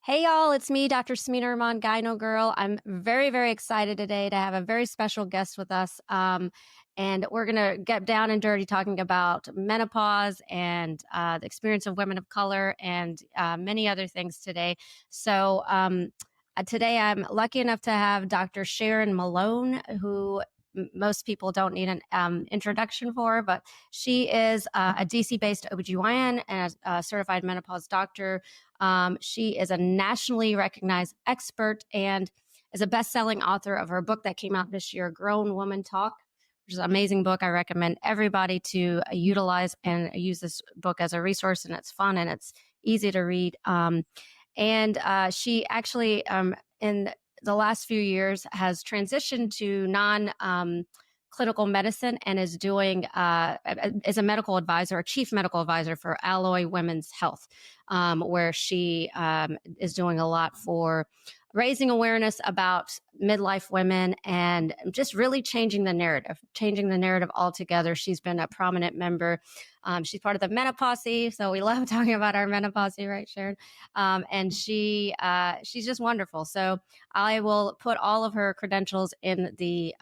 Hey y'all, it's me, Dr. Smina Rahman, Gyno Girl. I'm very, very excited today to have a very special guest with us. And we're going to get down and dirty talking about menopause and the experience of women of color and many other things today. Today I'm lucky enough to have Dr. Sharon Malone, who most people don't need an introduction for, but she is a DC-based OBGYN and a certified menopause doctor. She is a nationally recognized expert and is a best-selling author of her book that came out this year, Grown Woman Talk, which is an amazing book. I recommend everybody to utilize and use this book as a resource, and it's fun and it's easy to read. And she actually, in the last few years, has transitioned to clinical medicine and is doing is a medical advisor, a chief medical advisor for Alloy Women's Health, where she is doing a lot for raising awareness about midlife women and just really changing the narrative altogether. She's been a prominent member. She's part of the Menopause, so we love talking about our Menopause, right, Sharon? And she's just wonderful. So I will put all of her credentials in the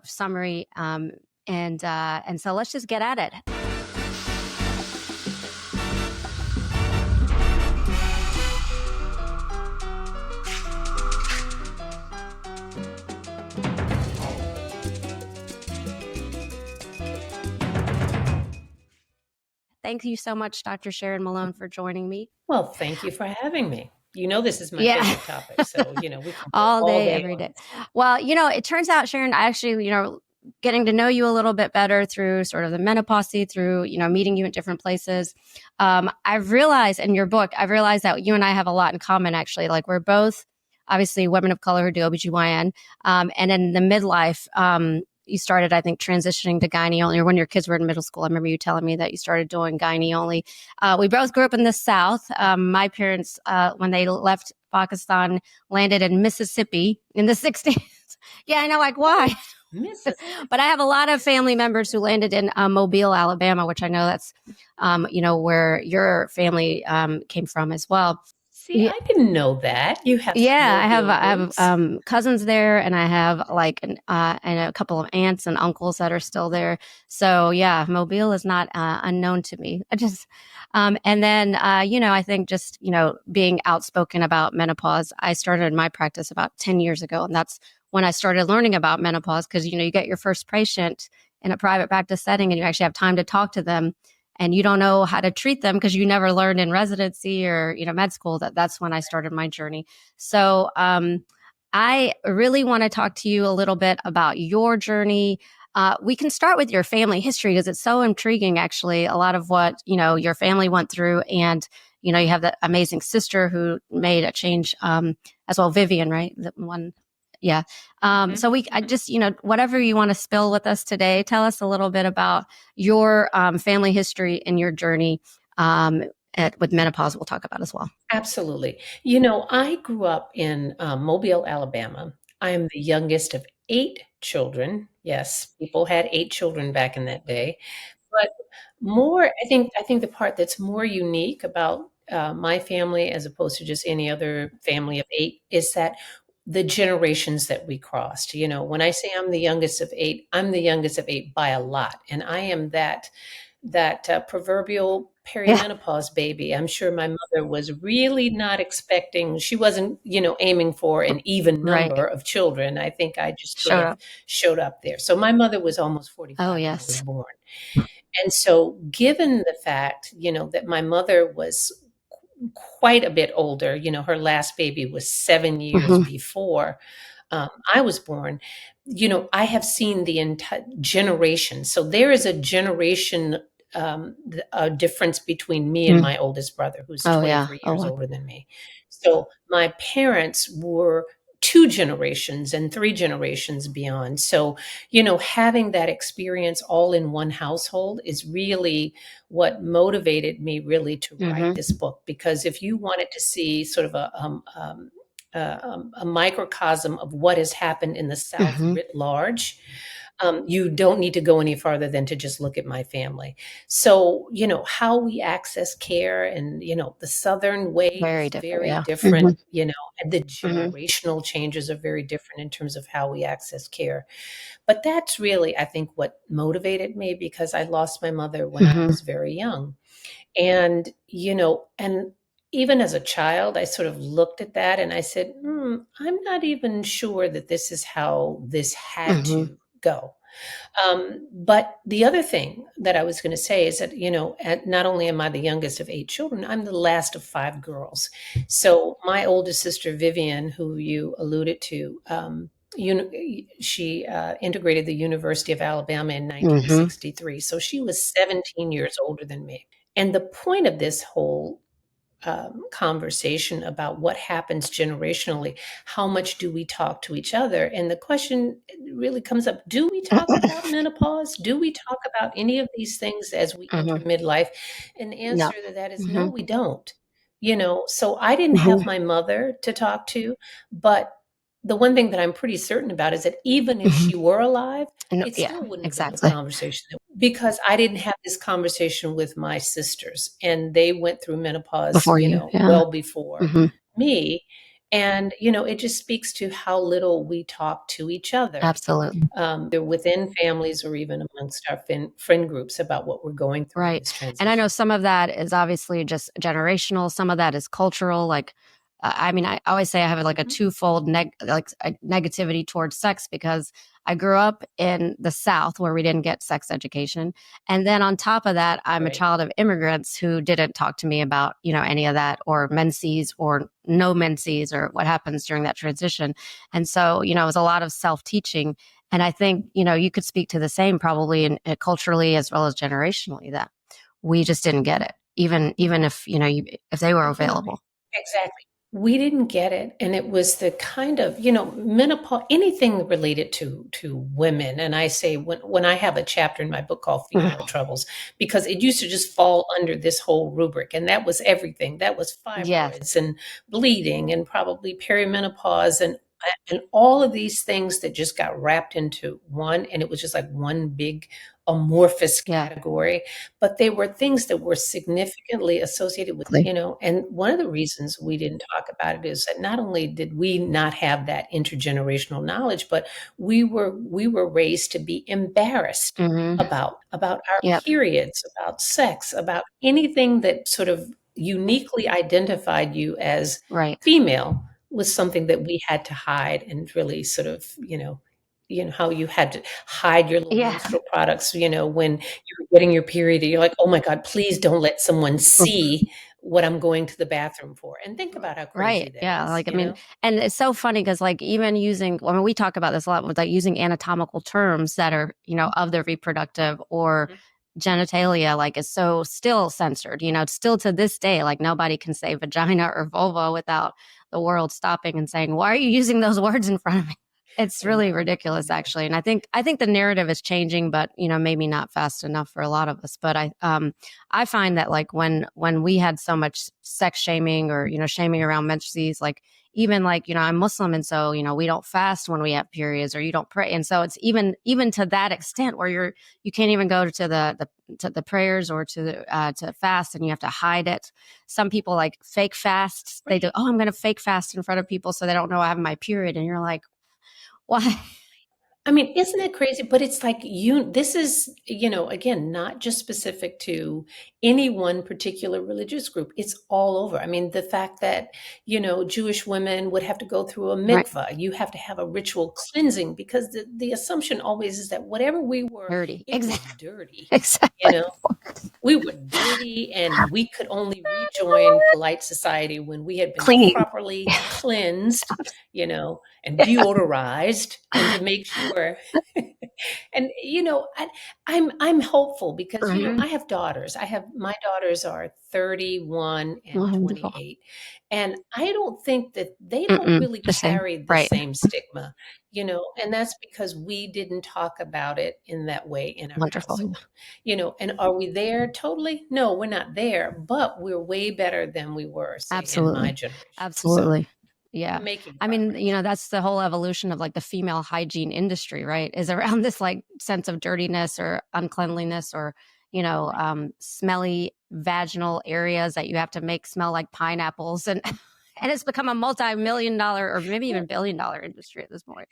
summary, and so let's just get at it. Thank you so much, Dr. Sharon Malone, for joining me. Well, thank you for having me. You know, this is my favorite topic. So, we can all day, every day. Well, it turns out, Sharon, I actually, getting to know you a little bit better through sort of the menopause, through, meeting you in different places. I've realized in your book, that you and I have a lot in common, actually. Like, we're both obviously women of color who do OBGYN. And in the midlife, you started, I think, transitioning to gynae only, or when your kids were in middle school. I remember you telling me that you started doing gynae only. We both grew up in the South. My parents, when they left Pakistan, landed in Mississippi in the 60s. Yeah, I know, like, why? But I have a lot of family members who landed in Mobile, Alabama, which I know that's, where your family came from as well. See, I didn't know that. You have I have cousins there, and I have and a couple of aunts and uncles that are still there. So yeah, Mobile is not unknown to me. I just and then I think just being outspoken about menopause. I started my practice about 10 years ago, and that's when I started learning about menopause, because you get your first patient in a private practice setting, and you actually have time to talk to them. And you don't know how to treat them because you never learned in residency or, med school. That's when I started my journey. So I really want to talk to you a little bit about your journey. We can start with your family history because it's so intriguing, actually, a lot of what, your family went through. And, you have that amazing sister who made a change as well, Vivian, right? The one. Yeah. So I just, whatever you want to spill with us today, tell us a little bit about your family history and your journey with menopause. We'll talk about as well. Absolutely. I grew up in Mobile, Alabama. I am the youngest of 8 children. Yes, people had 8 children back in that day. But I think the part that's more unique about my family, as opposed to just any other family of 8, is that the generations that we crossed. When I say I'm the youngest of 8, I'm the youngest of 8 by a lot, and I am that proverbial perimenopause baby. I'm sure my mother was really not expecting. She wasn't, aiming for an even number of children. I think I just sort of showed up there. So my mother was almost 45 when I was born, and so given the fact, that my mother was quite a bit older. Her last baby was 7 years before I was born. I have seen the entire generation. So there is a generation a difference between me and my oldest brother, who's 23 years older than me. So my parents were 2 generations and 3 generations beyond. So, having that experience all in one household is really what motivated me really to write this book. Because if you wanted to see sort of a microcosm of what has happened in the South writ large, You don't need to go any farther than to just look at my family. So, how we access care and, the Southern way Very is different. very Yeah. different, and the Hmm. generational changes are very different in terms of how we access care. But that's really, I think, what motivated me because I lost my mother when I Hmm. was very young. And even as a child, I sort of looked at that and I said, I'm not even sure that this is how this had Hmm. to go. But the other thing that I was going to say is that, not only am I the youngest of 8 children, I'm the last of 5 girls. So my oldest sister, Vivian, who you alluded to, she integrated the University of Alabama in Hmm. 1963. So she was 17 years older than me. And the point of this whole conversation about what happens generationally. How much do we talk to each other? And the question really comes up, do we talk about menopause? Do we talk about any of these things as we enter Hmm. midlife? And the No. answer to that is no, Hmm. we don't. So I didn't have Hmm. my mother to talk to, but the one thing that I'm pretty certain about is that even if Hmm. she were alive, No, it yeah, still wouldn't have been the exactly. conversation because I didn't have this conversation with my sisters and they went through menopause, Before you. Yeah. well before Hmm. me. And, it just speaks to how little we talk to each other, Absolutely. either within families or even amongst our friend groups about what we're going through in Right. this And I know transition. some of that is obviously just generational. Some of that is cultural. Like, I mean, I always say I have like a Mhm. twofold negativity towards sex because I grew up in the South where we didn't get sex education. And then on top of that, I'm a Right. child of immigrants who didn't talk to me about, any of that or menses or no menses or what happens during that transition. And so, it was a lot of self teaching. And I think, you could speak to the same probably culturally as well as generationally that we just didn't get it, even if, if they were No, available. exactly. We didn't get it, and it was the kind of, menopause, anything related to women. And I say when I have a chapter in my book called Female Mhm. Troubles, because it used to just fall under this whole rubric, and that was everything. That was Yes. fibroids and bleeding and probably perimenopause and all of these things that just got wrapped into one, and it was just like one big amorphous Yeah. category. But they were things that were significantly associated with, and one of the reasons we didn't talk about it is that not only did we not have that intergenerational knowledge, but we were raised to be embarrassed Hmm. about our Yep. periods, about sex, about anything that sort of uniquely identified you as Right. female was something that we had to hide and really sort of, how you had to hide your little Yeah. menstrual products, when you're getting your period, you're like, "Oh my god, please don't let someone see what I'm going to the bathroom for." And think about how crazy Right. that Yeah. is, Like, I mean, and it's so funny because, like, even using, I mean, we talk about this a lot with like using anatomical terms that are, of the reproductive or Mhm. genitalia, like, is so still censored, still to this day, like, nobody can say vagina or vulva without the world stopping and saying, why are you using those words in front of me? It's I really know, I ridiculous, know. actually. And I think the narrative is changing, but, maybe not fast enough for a lot of us. But I find that like when we had so much sex shaming or shaming around menses, like even like I'm Muslim, and so we don't fast when we have periods, or you don't pray, and so it's even to that extent where you can't even go to the prayers or to fast, and you have to hide it. Some people like fake fasts. They do. Right. Oh, I'm going to fake fast in front of people so they don't know I have my period, and you're like, why? I mean, isn't that crazy? But it's like this is, again, not just specific to any one particular religious group. It's all over. I mean, the fact that, Jewish women would have to go through a Right? mikvah, you have to have a ritual cleansing because the assumption always is that whatever we were, Dirty. it was Exactly. dirty. You Exactly. know, we were dirty and we could only rejoin polite society when we had been Clean. properly cleansed, and Yeah. deodorized and to make sure. And I'm hopeful because Mhm. I have daughters. My daughters are 31 and Wonderful. 28. And I don't think that they don't Mm-mm. really The same. carry the Right. same stigma, and that's because we didn't talk about it in that way in our Wonderful. household. And are we there totally? No, we're not there, but we're way better than we were, say, in my Absolutely. generation. So, Absolutely. Yeah. making I mean, progress. that's the whole evolution of like the female hygiene industry, right? Is around this like sense of dirtiness or uncleanliness or, smelly vaginal areas that you have to make smell like pineapples. And, and it's become a multi-million dollar or maybe Well, even billion-dollar industry at this point.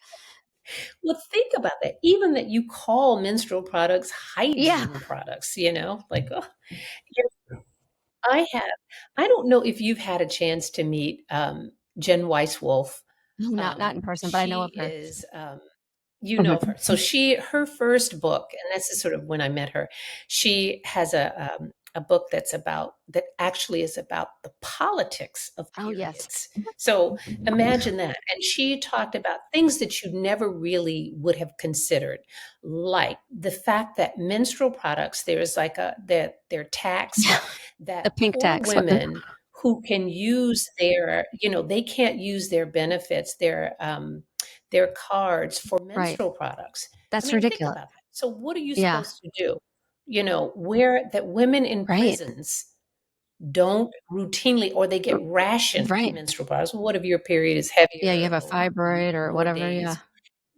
well, think about that. Even that you call menstrual products Yeah. hygiene products, like, oh, you know, I have. I don't know if you've had a chance to meet Jen Weiswolf. No, not in person, but I know She of her. is you know of her. So Mhm. her first book, and this is sort of when I met her. She has a book that actually is about the politics of Oh, yes. periods. So imagine that. And she talked about things that you never really would have considered, like the fact that menstrual products, there's like that they're taxed, Yeah. The that pink poor tax. women who can use they can't use their benefits, their cards for Right. menstrual products. I That's mean, think ridiculous. about that. So what are you Yeah. supposed to do? Where that women in Right. prisons don't routinely, or they get rationed Right. menstrual products. Well, what if your period is Yeah. You have heavier a or fibroid or more whatever. Yeah. days?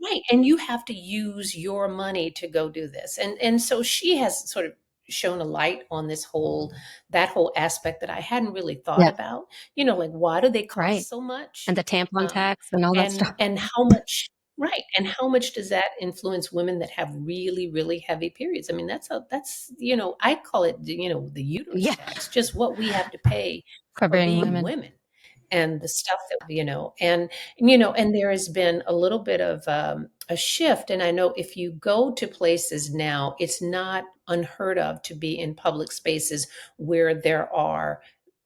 Right, and you have to use your money to go do this. And so she has sort of shown a light on that whole aspect that I hadn't really thought Yeah. about. Like, why do they Right. cost so much? And the tampon Um, tax and all that and stuff. and how much right, and how much does that influence women that have really, really heavy periods? I mean, I call it, the uterus Yeah. tax, just what we have to pay For for being being women. women and the stuff that, and there has been a little bit of a shift. And I know if you go to places now, it's not unheard of to be in public spaces where there are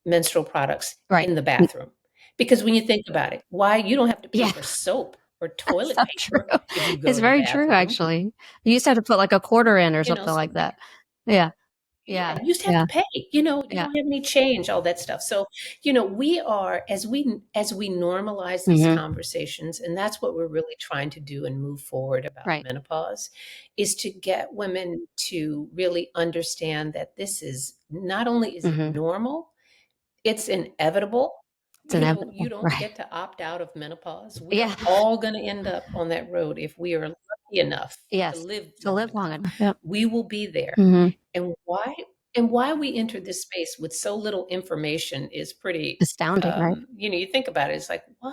menstrual products Right. in the bathroom. Because when you think about it, why you don't have to pay Yeah. for soap or That's toilet so true. paper if you go It's to the very true, bathroom, actually. You used to have to put like a quarter in or something so like that. Yeah. yeah, Yeah. you just have Yeah. to pay. You Yeah. don't have any change, all that stuff. So, we are as we normalize these Hmm. conversations, and that's what we're really trying to do and move forward about Right. menopause, is to get women to really understand that this is not only is it Hmm. normal, it's inevitable. It's You inevitable. don't Right. get to opt out of menopause. We are Yeah. all going to end up on that road if we are lucky enough to Yes. live To long live long enough. enough. Yep. We will be there. Hmm. And why we enter this space with so little information is pretty, Astounding, right? you think about it, it's like, why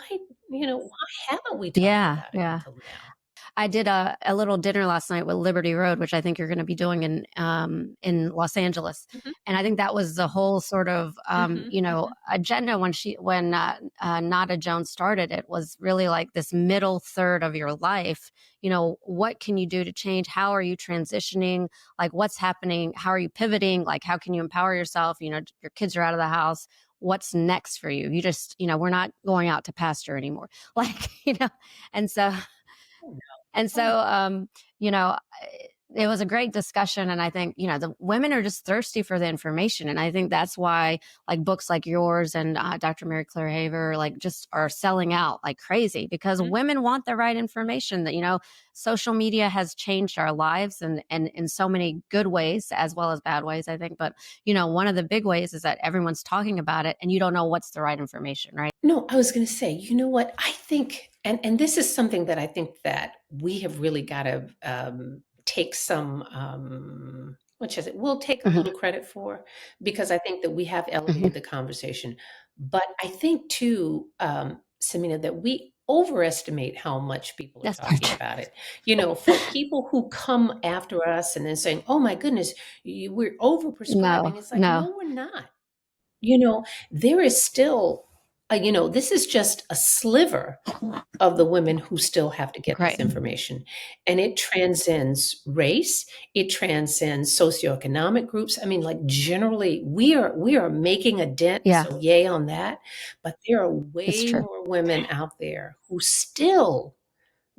haven't we talked Yeah. about it Yeah. until now? I did a little dinner last night with Liberty Road, which I think you're going to be doing in Los Angeles, Mhm, and I think that was the whole sort of mhm, mhm. agenda when Nada Jones started. It was really like this middle third of your life. What can you do to change? How are you transitioning? Like, what's happening? How are you pivoting? Like, how can you empower yourself? Your kids are out of the house. What's next for you? You just, we're not going out to pasture anymore. Like, and so Oh, no. and Oh, so, you know, it was a great discussion. And I think, the women are just thirsty for the information. And I think that's why like books like yours and Dr. Mary Claire Haver, like just are selling out like crazy because mhm. women want the right information that, social media has changed our lives and in so many good ways as well as bad ways, I think. But, one of the big ways is that everyone's talking about it and you don't know what's the right information, right? No, I was going to say, you know what? I think, and this is something that I think that we have really got to take some, what is it? We'll take a Hmm. little credit for, because I think that we have Hmm. elevated the conversation. But I think too, Samina, that we overestimate how much people are That's very talking true. about it. For people who come after us and then saying, "Oh my goodness, we're No, overprescribing," it's like, no. no, we're not. You know, there is still, this is just a sliver of the women who still have to get this Right. information. And it transcends race, it transcends socioeconomic groups. I mean, like, generally, we are making a dent, Yeah, so yay on that. But there are it's way true. more women out there who still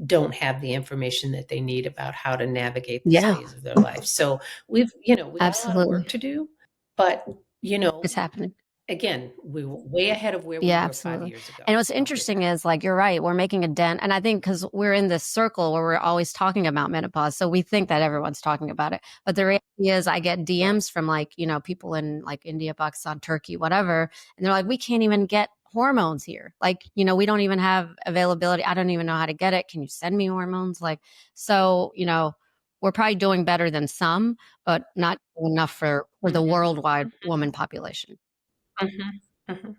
don't have the information that they need about how to navigate this Yeah, phase of their life. So we got a lot of absolutely. work to do, but you It's know, happening. again, we were way ahead of where we Yeah, were 5 absolutely. years ago. And what's I'll say interesting that. is like you're right, we're making a dent. And I think because we're in this circle where we're always talking about menopause. So we think that everyone's talking about it. But the reality is I get Right. DMs from like, people in like India, Pakistan, Turkey, whatever. And they're like, we can't even get hormones here. Like, we don't even have availability. I don't even know how to get it. Can you send me hormones? Like, so, we're probably doing better than some, but not enough for the Mhm. worldwide woman population. Mhm. Mhm.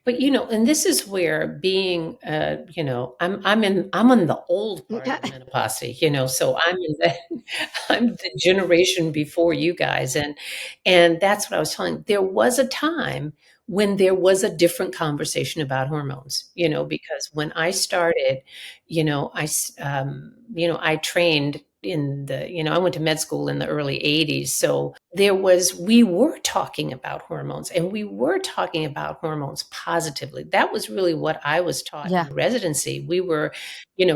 But, and this is where being, I'm on the old part Yeah. of menopause, so I'm in the I'm the generation before you guys, and that's what I was telling. There was a time when there was a different conversation about hormones, because when I started, I trained in I went to med school in the early 80s. So we were talking about hormones, and we were talking about hormones positively. That was really what I was taught Yeah. in residency. We were,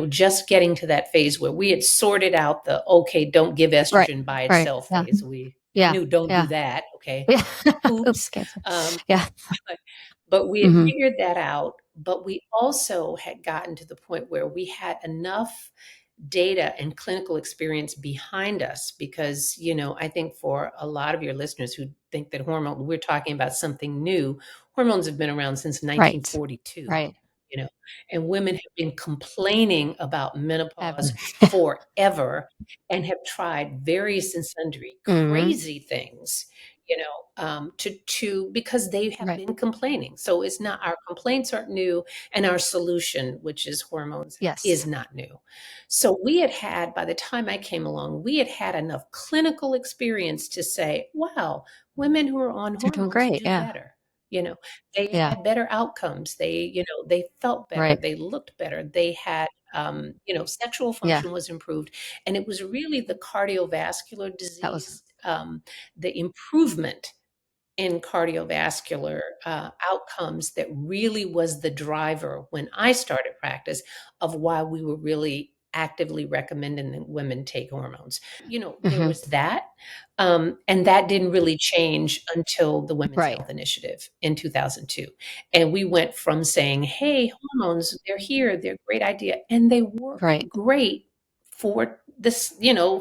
just getting to that phase where we had sorted out the, okay, don't give Right. estrogen by Right. itself Yeah. phase. We Yeah. knew don't do Yeah. that. Okay. Yeah. Oops, Oops. cancer. Um, Yeah. but, but we had Hmm. figured that out. But we also had gotten to the point where we had enough data and clinical experience behind us because I think for a lot of your listeners who think that we're talking about something new. Hormones have been around since Right. 1942, Right. you know and women have been complaining about menopause Ever. forever and have tried various and sundry Hmm. crazy things, to because they have Right. been complaining. So it's not, our complaints aren't new, and our solution, which is hormones, is Yes. not new. So by the time I came along, we had had enough clinical experience to say, wow, women who are on They're doing hormones great. do Yeah. better. You know, they Yeah. had better outcomes. They felt better. Right. They looked better. They had, sexual Yeah. function was improved. And it was really the cardiovascular That was. disease, the improvement in cardiovascular outcomes that really was the driver when I started practice of why we were really actively recommending that women take hormones. There Hmm. was that. And that didn't really change until the Women's Right. Health Initiative in 2002. And we went from saying, hey, hormones, they're here, they're a great idea, and they work Right. great for this,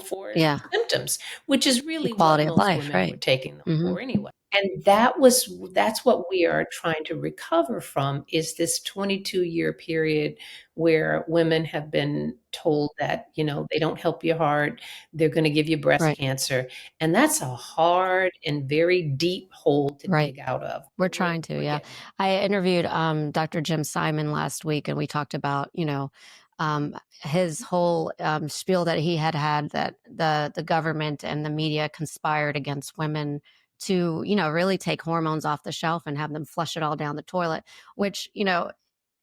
for Yeah. symptoms, which is really what Equality of most life. women were Right. taking them Hmm. for anyway. And that's what we are trying to recover from, is this 22-year period where women have been told that, they don't help your heart, they're going to give you breast Right. cancer. And that's a hard and very deep hole to Right. dig out of. We're But we're trying to, we're yeah. getting there. I interviewed Dr. Jim Simon last week, and we talked about, his whole spiel that he had that the government and the media conspired against women to, really take hormones off the shelf and have them flush it all down the toilet, which,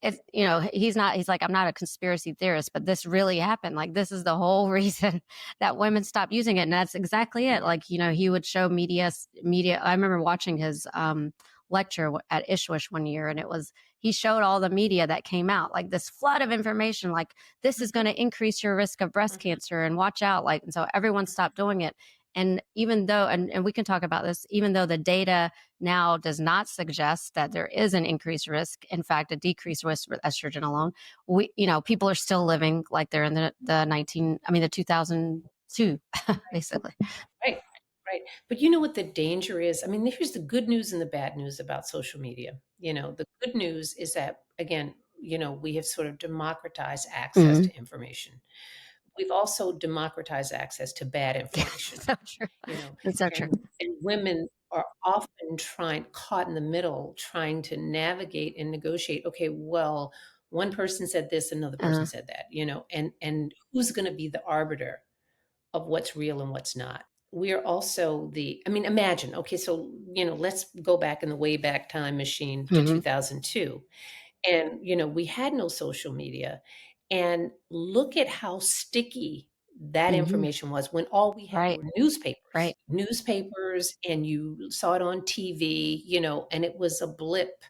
it's, he's like, I'm not a conspiracy theorist, but this really happened. Like, this is the whole reason that women stopped using it. And that's exactly it. Like, he would show media. I remember watching his lecture at Ishwish one year, and he showed all the media that came out, like this flood of information, like this is going Mhm, to increase your risk of breast mhm, cancer and watch out. Like, and so everyone stopped doing it. And even though, and we can talk about this, even though the data now does not suggest that there is an increased risk, in fact, a decreased risk with estrogen alone, people are still living like they're in the 2002, right. basically. Right, right. But you know what the danger is? I mean, here's the good news and the bad news about social media. The good news is that, again, we have sort of democratized access Hmm. to information. We've also democratized access to bad Yeah, information, so true. you know, It's so true. and women are often caught in the middle, trying to navigate and negotiate. Okay, well, one person said this, another person uh, said that, and who's going to be the arbiter of what's real and what's not? We are also I mean, imagine, okay, so, let's go back in the way back time machine to hmm 2002. And, we had no social media. And look at how sticky that hmm information was when all we had right, were newspapers, right. and you saw it on TV, and it was a blip,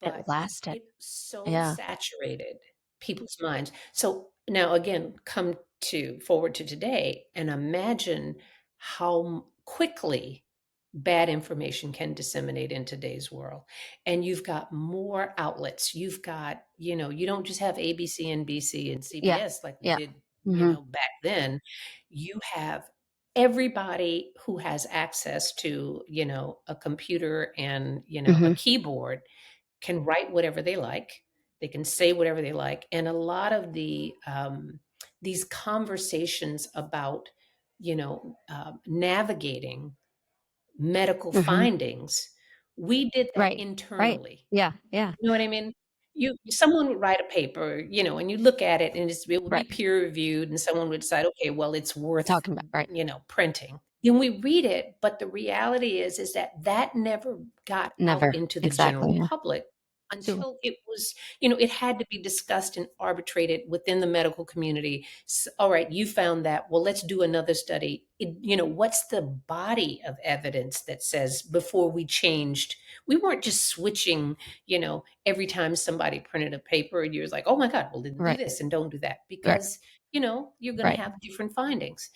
It but lasted. it so Yeah. saturated people's minds. So now again, come to forward to today and imagine how quickly bad information can disseminate in today's world. And you've got more outlets. You've got, you don't just have ABC, NBC, and Yeah. CBS like we Yeah. did, Hmm. back then. You have everybody who has access to, a computer and, a Hmm. keyboard can write whatever they like. They can say whatever they like. And a lot of these conversations about, navigating medical Mhm. findings, we did that Right. Right. internally. Yeah, yeah. You know what I mean? Someone would write a paper, and you look at it and it would be Right. peer reviewed and someone would decide, okay, well, it's worth, Talking about right. printing. Then we read it, but the reality is that that never got out Never. into the general Exactly, yeah. public Too until it was, it had to be discussed and arbitrated within the medical community. All right, you found that. Well, let's do another study. What's the body of evidence that says before we changed? We weren't just switching, every time somebody printed a paper and you're like, oh my God, well, then do right. this and don't do that Right. because, you're going to Right. have different findings.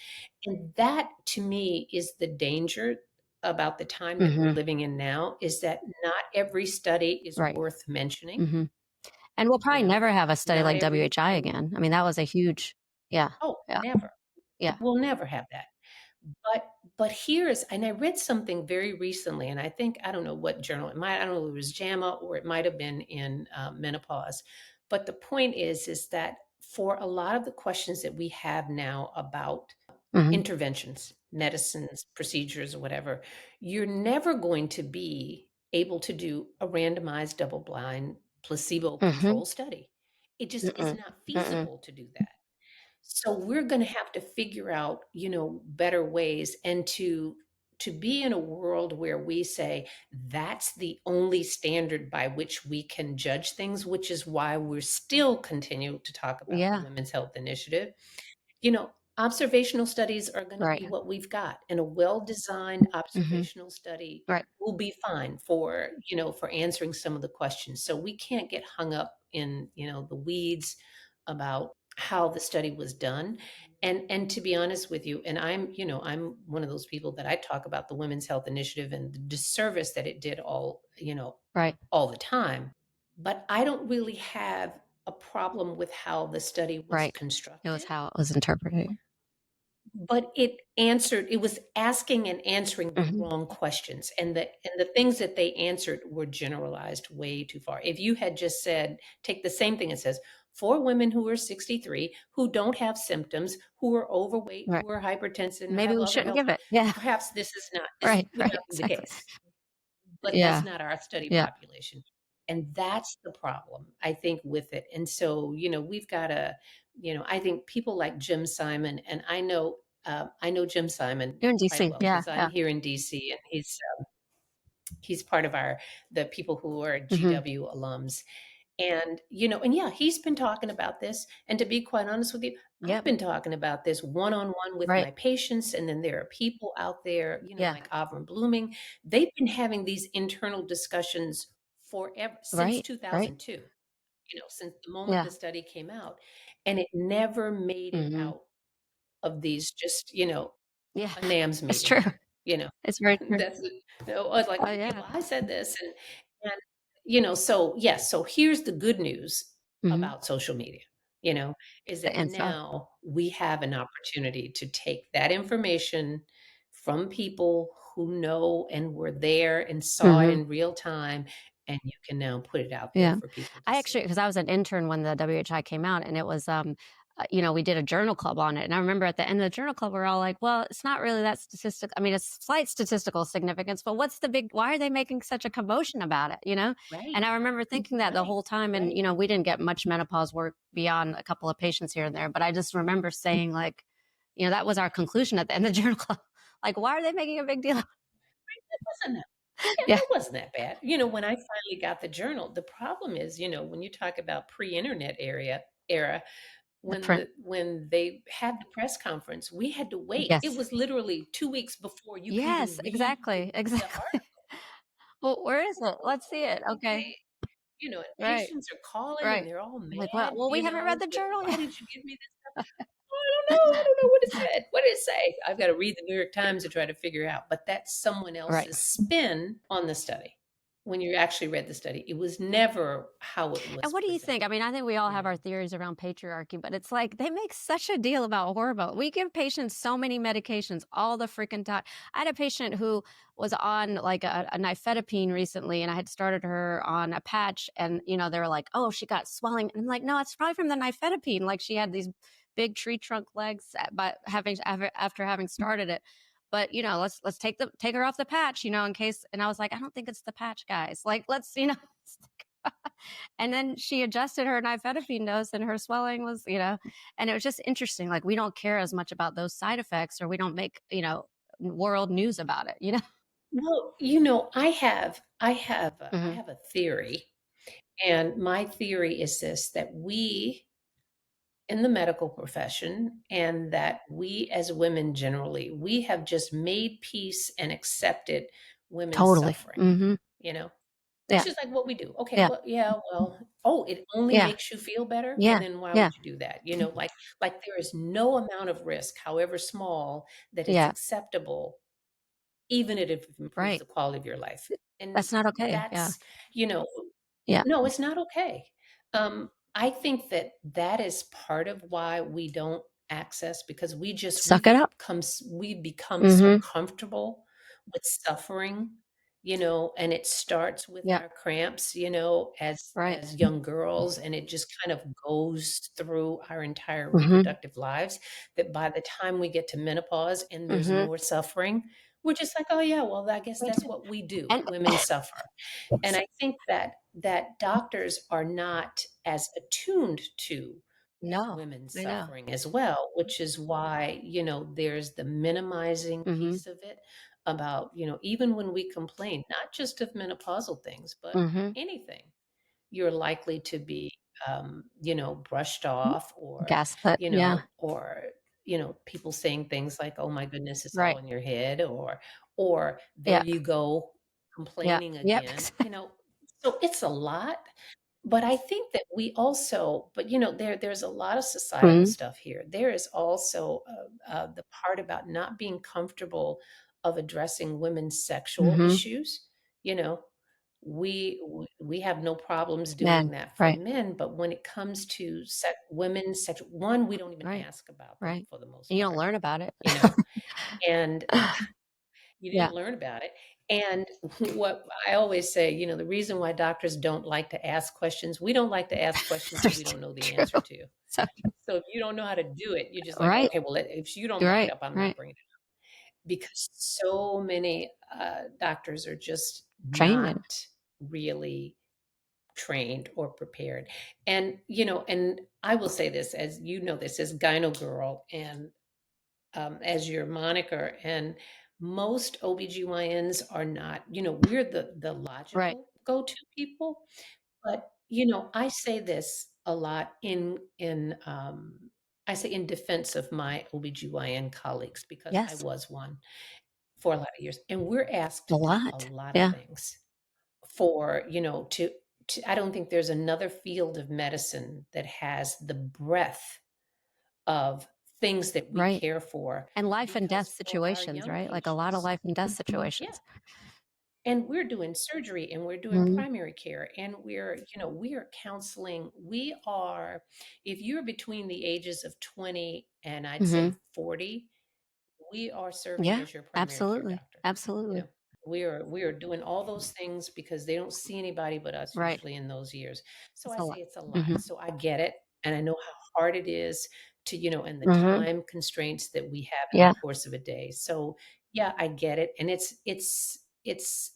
And that to me is the danger about the time that we're Mhm. living in now is that not every study is Right. worth mentioning, Mhm. And we'll you probably know, never have a study not like every WHI study. again. I mean, that was a huge yeah. Oh, Yeah. never. Yeah. We'll never have that. But here's and I read something very recently, and I think I don't know what journal I don't know if it was JAMA or it might have been in Menopause. But the point is that for a lot of the questions that we have now about Mhm. interventions, medicines, procedures, or whatever, you're never going to be able to do a randomized, double-blind, Mhm. placebo-controlled study. It just is Mm-mm. not Mm-mm. feasible to do that. So we're going to have to figure out, better ways and to be in a world where we say that's the only standard by which we can judge things, which is why we're still continuing to talk about the Yeah. Women's Health Initiative. Observational studies are going to be Right. what we've got, and a well-designed Mhm. observational study Right. will be fine for answering some of the questions. So we can't get hung up in, the weeds about how the study was done. And to be honest with you, and I'm one of those people that I talk about the Women's Health Initiative and the disservice that it did Right. all the time. But I don't really have a problem with how the study was Right. It was constructed, how it was interpreted. but it was asking and answering the Mhm. wrong questions, and the things that they answered were generalized way too far. If you had just said, take the same thing, it says, for women who are 63, who don't have symptoms, who are overweight, Right. who are hypertensive, and Maybe have we other shouldn't health, give it. Yeah. perhaps this Right. would Right. not be the Exactly. case. But that's Yeah. not our study Yeah. population. And that's the problem, I think, with it. And so, we've got to, I think people like Jim Simon, and I know Jim Simon You're in quite DC. well Yeah. because I'm Yeah. here in DC, and he's part of the people who are Mhm. GW alums. And yeah, he's been talking about this. And to be quite honest with you, I've Yep. been talking about this one on one with Right. my patients. And then there are people out there, Yeah. like Avram Blooming. They've been having these internal discussions forever, since Right. Right. 2002, since the moment Yeah. the study came out. And it never made it Mhm. out of these just, Yeah. a NAMS It's true. meeting, you know. It's very true. That's I was like, Oh, "Okay, yeah. well, I said this," so, yes, so here's the good news Mhm. about social media, you know, is The that info. now we have an opportunity to take that information from people who know and were there and saw it Mhm. in real time, and you can now put it out there Yeah. for people to I actually see. because I was an intern when the WHI came out, and it was, we did a journal club on it, and I remember at the end of the journal club, we're all like, "Well, it's not really that statistic I mean, it's slight statistical significance, but what's the big why are they making such a commotion about it?" You know? Right, And I remember thinking that the right, whole time, and, right. we didn't get much menopause work beyond a couple of patients here and there, but I just remember saying, like, that was our conclusion at the end of the journal club. Like, why are they making a big deal? It wasn't Yeah, Yeah, that wasn't that bad. When I finally got the journal, the problem is, when you talk about pre-internet era, the when print. they had the press conference, we had to wait. It Yes. was literally 2 weeks before you could even Yes, read exactly, the exactly. article. Well, where is it? Let's see it. Okay. Okay, and Right, patients are calling and right. they're all I'm like, "Well mad, well, we haven't read the that, journal "Why yet." did you give me this stuff?" I don't know what it said. What did it say? I've got to read the New York Times to try to figure out, but that's someone Right. else's spin on the study. when you actually read the study. It was never how it And was what do you think? I presented, mean, I think we all you have know? our theories around patriarchy, but it's like they make such a deal about hormone. We give patients so many medications all the freaking time. I had a patient who was on like a nifedipine recently, and I had started her on a patch, and they were like, "Oh, she got swelling," and I'm like, "No, it's probably from the nifedipine." Like she had these big tree trunk legs, but after having started it. But let's take her off the patch, in case. And I was like, I don't think it's the patch, guys. Like, let's. And then she adjusted her nifedipine dose and her swelling was, and it was just interesting. Like we don't care as much about those side effects, or we don't make, world news about it. Well, I Hmm. have a theory, and my theory is this, that we in the medical profession and that we as women generally, we have just made peace and accepted women's Totally. suffering, Hmm. you know? It's Yeah. just like what we do. Okay, Yeah. well, yeah, well, oh, it only Yeah. makes you feel better? Well, Yeah. then why would Yeah. you do that? Like there is no amount of risk, however small, that it's Yeah. acceptable, even if it improves Right. the quality of your life. And That's not okay. Yeah. that's, you know, Yeah. no, it's not okay. I think that that is part of why we don't access, because Suck it up. we become so Hmm. comfortable with suffering, and it starts with Yeah. our cramps, Right. as young girls, and it just kind of goes through our entire Hmm. reproductive lives, that by the time we get to menopause and there's Hmm. more suffering, we're just like, oh yeah, well, I guess that's what we do. And Women suffer. And I think that doctors are not as attuned to no, women's I know. suffering as well, which is why, there's the minimizing Hmm. piece of it about, even when we complain, not just of menopausal things, but Hmm. anything, you're likely to be, brushed off, or, Gas put. you Yeah. know, or, people saying things like, "Oh my goodness, it's all Right. in your head," or "There Yeah. you go, Yeah. complaining Yep. again." So it's a lot, but I think that we also, but there's a lot of societal Hmm. stuff here. There is also the part about not being comfortable of addressing women's sexual Hmm. issues. You know, we have no problems doing Man. that for Right. men, but when it comes to women's sexual, one, we don't even Right. ask about them Right. for the most And you don't part, learn about it. you know, and you Yeah. didn't learn about it. And what I always say, the reason why doctors don't like to ask questions, we don't like to ask questions that we don't know the True. answer to. So So if you don't know how to do it, you're just like, right. okay, well, if you don't bring it Right. up, I'm not Right. bringing it up, because so many doctors are just Training. not really trained or prepared. And, and I will say this, as you know, this as Gyno Girl, and as your moniker. And most OBGYNs are not, we're the Right. logical go-to people. But, I say this a lot I say in defense of my OBGYN colleagues, because I Yes. was one for a lot of years. And we're asked A to do a lot. lot of Yeah. things for, I don't think there's another field of medicine that has the breadth of things that we Right. care for, And life and death because for our situations, young right? Like a lot of patients, life and death yeah, situations. and we're doing surgery, and we're doing Mhm. primary care, and we are counseling. We are, if you're between the ages of 20 and I'd say Mhm. 40, we are serving Yeah. as your primary care Absolutely. doctor. You Absolutely. know, we are doing all those things because they don't see anybody but us Right. usually in those years. So It's I a say lot. it's a lot. Mhm. So I get it, and I know how hard it is to, and the Mhm. time constraints that we have in the Yeah. course of a day. So yeah, I get it, and it's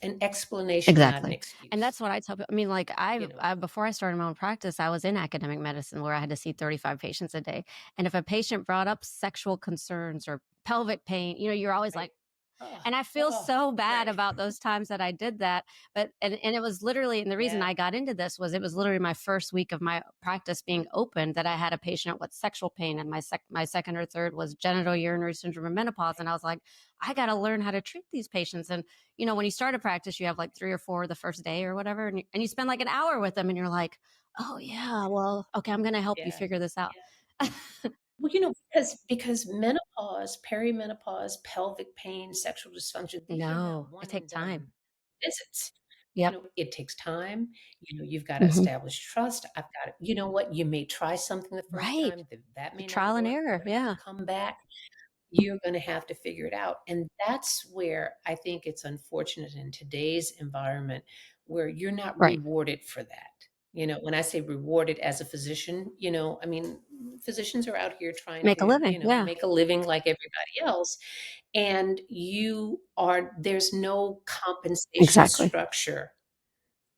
an explanation, not an Exactly. And that's excuse. what I tell people. I mean, like You know, I before I started my own practice, I was in academic medicine where I had to see 35 patients a day. And if a patient brought up sexual concerns or pelvic pain, you're always right? like, Oh, and I feel oh, so bad right. about those times that I did that, but and it was literally, and the reason Yeah, I got into this was it was literally my first week of my practice being open that I had a patient with sexual pain, and my second or third was genital urinary syndrome and menopause, and I was like, I got to learn how to treat these patients. And when you start a practice, you have like 3 or 4 the first day or whatever, and you spend like an hour with them, and you're like, oh yeah, well, okay, I'm going to help you yeah. figure this out. Well, because menopause, perimenopause, pelvic pain, sexual dysfunction, these are not No, it one take and time. done visits. Yep. it takes time. You've got to Hmm. establish trust. You know what? You may try something the first Right. time, that may not Trial and work, error. but Yeah. come back. You're going to have to figure it out. And that's where I think it's unfortunate in today's environment where you're not Right. rewarded for that. When I say rewarded as a physician, I mean, physicians are out here trying Make a to, living. Yeah. make a living like everybody else. And there's no compensation Exactly. structure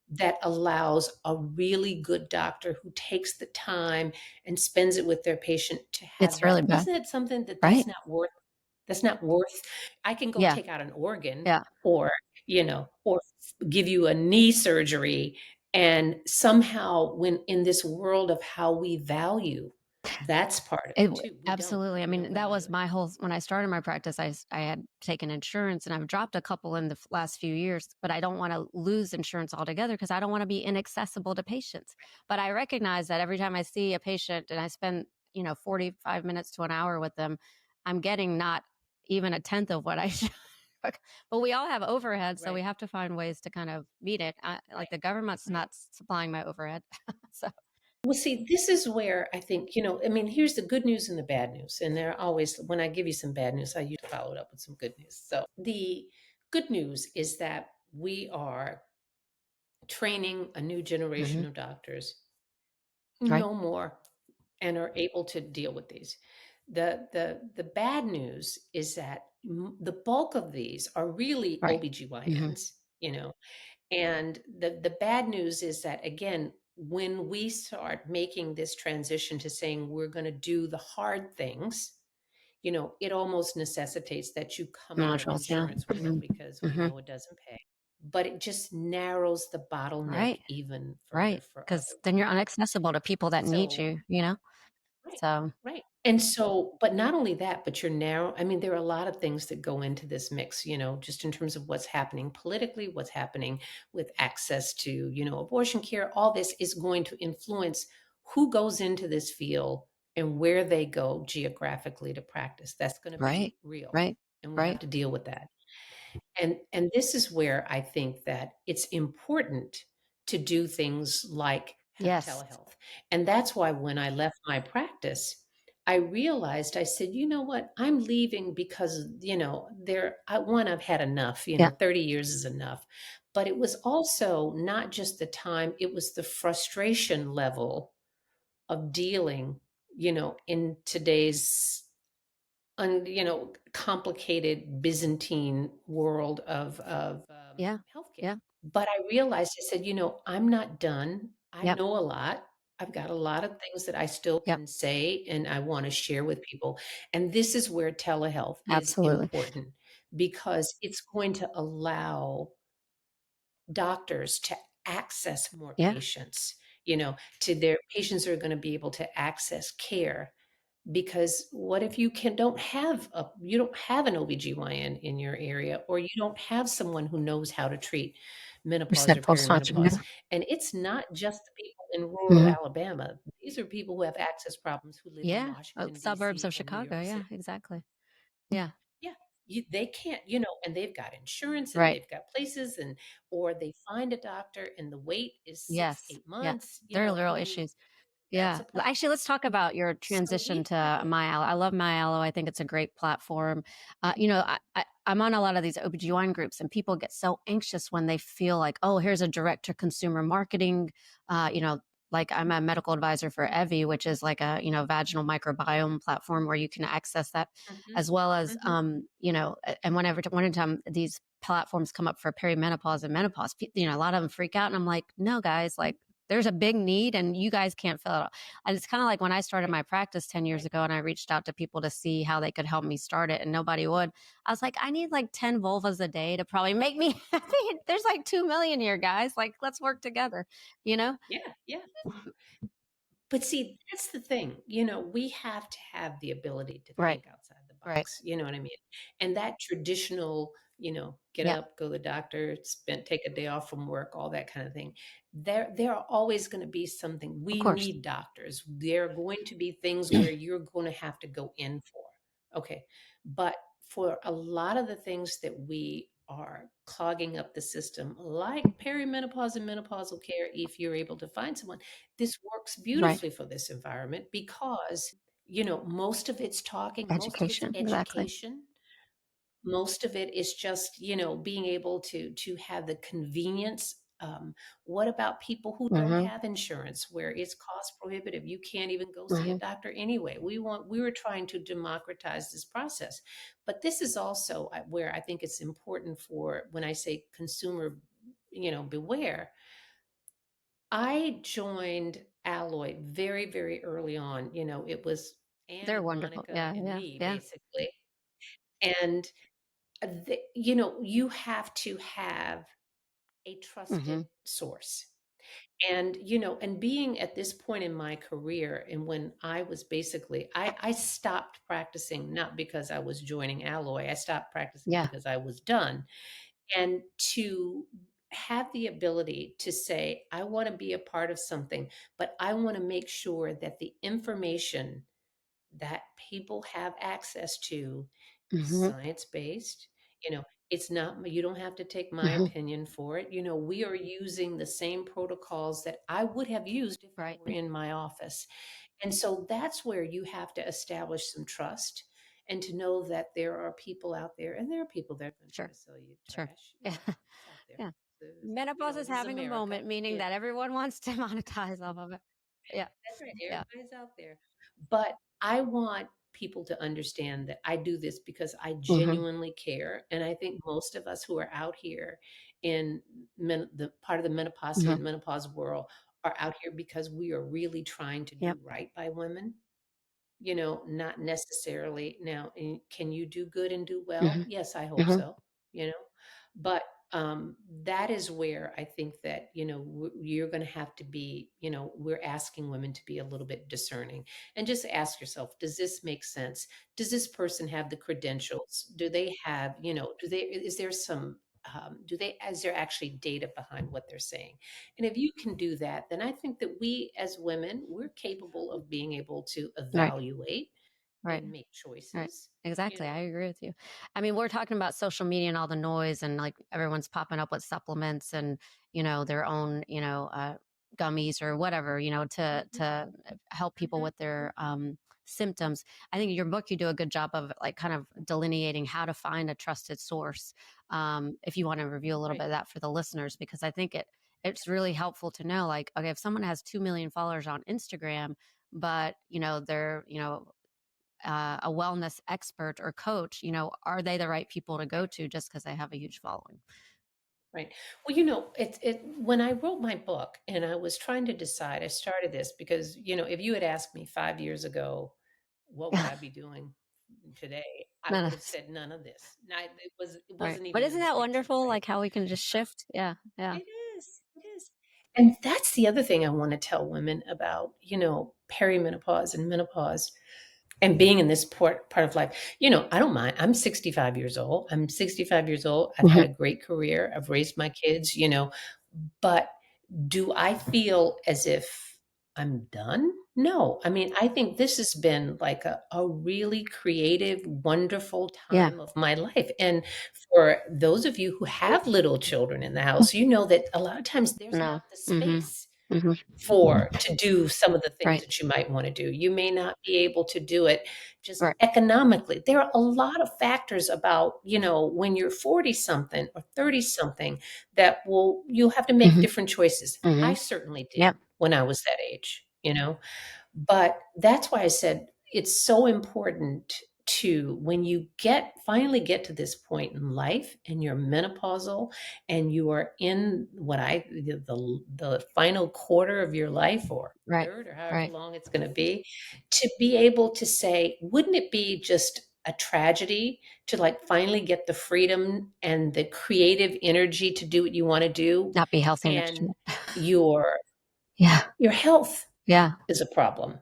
that allows a really good doctor who takes the time and spends it with their patient to have It's really that. bad. Isn't that something that's Right. not worth? I can go Yeah. take out an organ Yeah. or, or give you a knee surgery. And somehow, when in this world of how we value, that's part of it too. We don't. Absolutely. I We don't mean, that value was it. my whole when I started my practice, I had taken insurance and I've dropped a couple in the last few years, but I don't want to lose insurance altogether because I don't want to be inaccessible to patients. But I recognize that every time I see a patient and I spend, 45 minutes to an hour with them, I'm getting not even a tenth of what I should. But we all have overhead, so we Right. have to find ways to kind of meet it. Like Right. the government's Right. not supplying my overhead. So, Well, see, this is where I think, I mean, here's the good news and the bad news. And there are always, when I give you some bad news, I usually follow it up with some good news. So the good news is that we are training a new mhm, generation of doctors who right, know more and are able to deal with these. The bad news is that the bulk of these are really right. Mhm, OBGYNs, and the bad news is that, again, when we start making this transition to saying we're going to do the hard things, it almost necessitates that you come no out of choice, yeah. insurance with it Mhm, because we mhm. know it doesn't pay. But it just narrows the bottleneck Right, even further right. for Because other then you're people. inaccessible to people that need So, you, you know? right, So, right. And so, but not only that, but you're narrow. I mean, there are a lot of things that go into this mix, just in terms of what's happening politically, what's happening with access to, abortion care. All this is going to influence who goes into this field and where they go geographically to practice. That's going to right, be real. right, And we have right. to deal with that. And this is where I think that it's important to do things like have Yes. telehealth. And that's why when I left my practice, I realized I said, you know what? I'm leaving because, I've had enough, Yeah, 30 years is enough. But it was also not just the time, it was the frustration level of dealing, in today's complicated Byzantine world of yeah, healthcare. yeah, But I realized, I said, I'm not done. I yep, know a lot. I've got a lot of things that I still yep, can say and I want to share with people. And this is where telehealth is absolutely. important because it's going to allow doctors to access more Yeah, patients, to their patients are going to be able to access care because what if you don't have an OBGYN in your area or you don't have someone who knows how to treat you menopause or said post-watching, perimenopause? yeah. And it's not just the people in rural Mhm. Alabama. These are people who have access problems who live in Yeah, Washington, suburbs D.C. of and New Chicago, York yeah, City. exactly. Yeah, Yeah. They can't, and they've got insurance and right. they've got places or they find a doctor and the wait is six, Yes, eight yeah. months, There are I real mean, issues. that's Yeah. a problem. Actually, let's talk about your So transition we've to got to, MyAllo. I love MyAllo. I think it's a great platform. I'm on a lot of these OBGYN groups, and people get so anxious when they feel like, oh, here's a direct to consumer marketing. Uh, you know, like I'm a medical advisor for Evie, which is like a, vaginal microbiome platform where you can access that mhm, as well as, mhm. and whenever time these platforms come up for perimenopause and menopause, a lot of them freak out. And I'm like, no, guys, like, there's a big need and you guys can't fill it. And it's kind of like when I started Right, my practice 10 years right. ago and I reached out to people to see how they could help me start it and nobody would. I was like, I need like 10 vulvas a day to probably make me happy. There's like 2 million here, guys. Like, let's work together, you know? Yeah, yeah. But see, that's the thing, we have to have the ability to Right. think outside the Right. box, you know what I mean? And that traditional, get Yeah. up, go to the doctor, take a day off from work, all that kind of thing. There are always going to be something. Of We course. need doctors. There are going to be things where you're going to have to go in for. Okay. But for a lot of the things that we are clogging up the system, like perimenopause and menopausal care, if you're able to find someone, this works Right. beautifully for this environment because, most of it's talking, most of it's Education. Exactly. education, most of it is just, being able to have the convenience. What about people who don't Hmm. have insurance, where it's cost prohibitive? You can't even go see a Hmm. doctor anyway. We were trying to democratize this process, but this is also where I think it's important for when I say consumer, beware. I joined Alloy very, very early on. It was Ann They're and wonderful. Monica Yeah. and Yeah. me, Yeah. basically. And you have to have a Hmm. trusted source. And, and being at this point in my career, and when I was basically, I stopped practicing, not because I was joining Alloy, I stopped practicing Yeah. because I was done. And to have the ability to say, I want to be a part of something, but I want to make sure that the information that people have access to is Hmm. science based. It's not, you don't have to take my Hmm. opinion for it. We are using the same protocols that I would have used if I Right. were in my office. And so that's where you have to establish some trust and to know that there are people out there, and there are people that are going to try Sure. to sell you Sure. trash. Yeah. It's out there. Yeah. There's- Menopause is this is having a America. moment, meaning that everyone wants to monetize off of it. Yeah. That's right. Yeah. Everybody's out there. But I want people to understand that I do this because I Hmm. genuinely care. And I think most of us who are out here in the part of the menopause Hmm. and menopause world are out here because we are really trying to do Yep. right by women. Not necessarily now, can you do good and do well? Hmm. Yes, I hope Hmm. so, but that is where I think that, you're going to have to be, we're asking women to be a little bit discerning and just ask yourself, does this make sense? Does this person have the credentials? Do they have, is there some, is there actually data behind what they're saying? And if you can do that, then I think that we as women, we're capable of being able to Right. evaluate Right. and make Right. choices, you Exactly. I know? agree with you. I mean, we're talking about social media and all the noise and like everyone's popping up with supplements and, their own, gummies or whatever, Mhm, to help people mhm, with their symptoms. I think in your book you do a good job of like kind of delineating how to find a trusted source. If you want to review a little bit right, of that for the listeners, because I think it's really helpful to know like, okay, if someone has 2 million followers on Instagram, but they're a wellness expert or coach, are they the right people to go right. to just because they have a huge following? Right. Well, when I wrote my book and I was trying to decide, I started this because, if you had asked me 5 years ago, what would I be doing today? I None would of have this. said none of this. It Right. wasn't But even isn't in the that picture, wonderful? right? Like how we can just shift? Yeah. Yeah. It is. It is. And that's the other thing I want to tell women about, perimenopause and menopause and being in this part of life. I don't mind. I'm 65 years old. I'm 65 years old. I've had Hmm. a great career. I've raised my kids, but do I feel as if I'm done? No. I mean, I think this has been like a really creative, wonderful Yeah. time of my life. And for those of you who have little children in the house, you know that a lot of times there's No. not the Hmm. space Hmm. to do some of the things Right. that you might want to do. You may not be able to do it just Right. economically. There are a lot of factors about, when you're 40 something or 30 something you'll have to make Hmm. different choices. Hmm. I certainly did Yep. when I was that age. But that's why I said it's so important to when you finally get to this point in life and you're menopausal and you are in the final quarter of your life or Right. third or however Right. long it's going to be able to say, wouldn't it be just a tragedy to like finally get the freedom and the creative energy to do what you want to do Not be healthy next and year. your Yeah. your health Yeah. is a problem,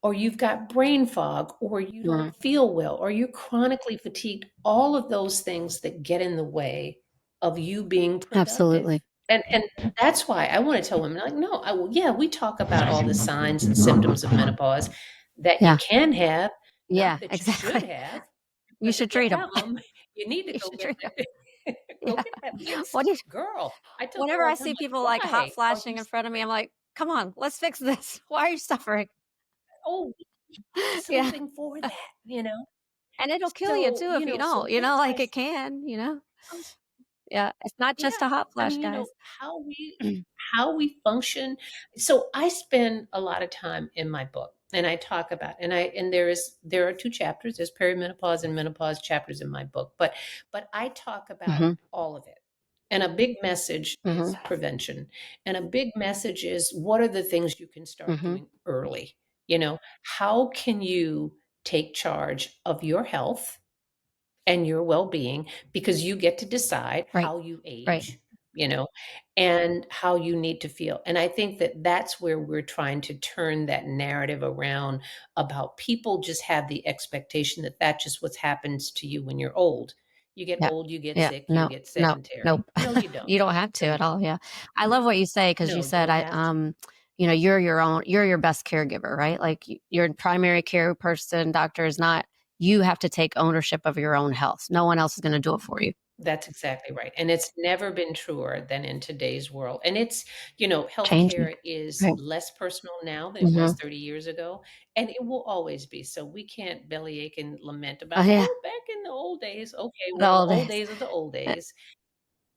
or you've got brain fog, or you Mm. don't feel well, or you're chronically fatigued, all of those things that get in the way of you being Absolutely. productive. And that's why I want to tell women, like, no, yeah, we talk about all the signs and symptoms of menopause that you Yeah. can have, not Yeah. that you should Exactly. have, You because if should you treat them. have them, you need to You go should get treat them. that. Go Yeah. get that What fixed. do Girl, I tell her whenever all I the time, see like, people, like, hot "Why are flashing you in front of me, suffering?" I'm like, "Come on, let's fix this. Why are you suffering?" Oh, do Yeah. something for that, you know? And it'll kill you So, too if you so don't, that's why I like it s can, oh, Yeah, it's not just yeah. a hot I flash, mean, guys. how we function. So I spend a lot of time in my book and I talk about and there are 2 chapters. There's perimenopause and menopause chapters in my book, but I talk about Mhm, all of it. And a big message is mhm, prevention. And a big message is what are the things you can start mhm. doing early? You know, how can you take charge of your health and your well-being because you get to decide Right, how you right. age, you know, and how you need to feel. And I think that that's where we're trying to turn that narrative around about people just have the expectation that that's just what happens to you when you're old. You get Yeah, old, you get yeah. sick, you No, get no, sedentary. nope. No, you don't. You don't have to No, you at don't. all, yeah. I love what you say because you No, you said, don't have to. you're your best caregiver, right? Like, your primary care person, doctor is not you have to take ownership of your own health. No one else is gonna do it for you. That's exactly right, and it's never been truer than in today's world, and it's Changing. healthcare is Right. less personal now than it was Mhm. 30 years ago, and it will always be, so we can't bellyache and lament Oh, about, yeah. "Oh, back in the old days." Okay, The well, the old old days. days are the old Uh, days,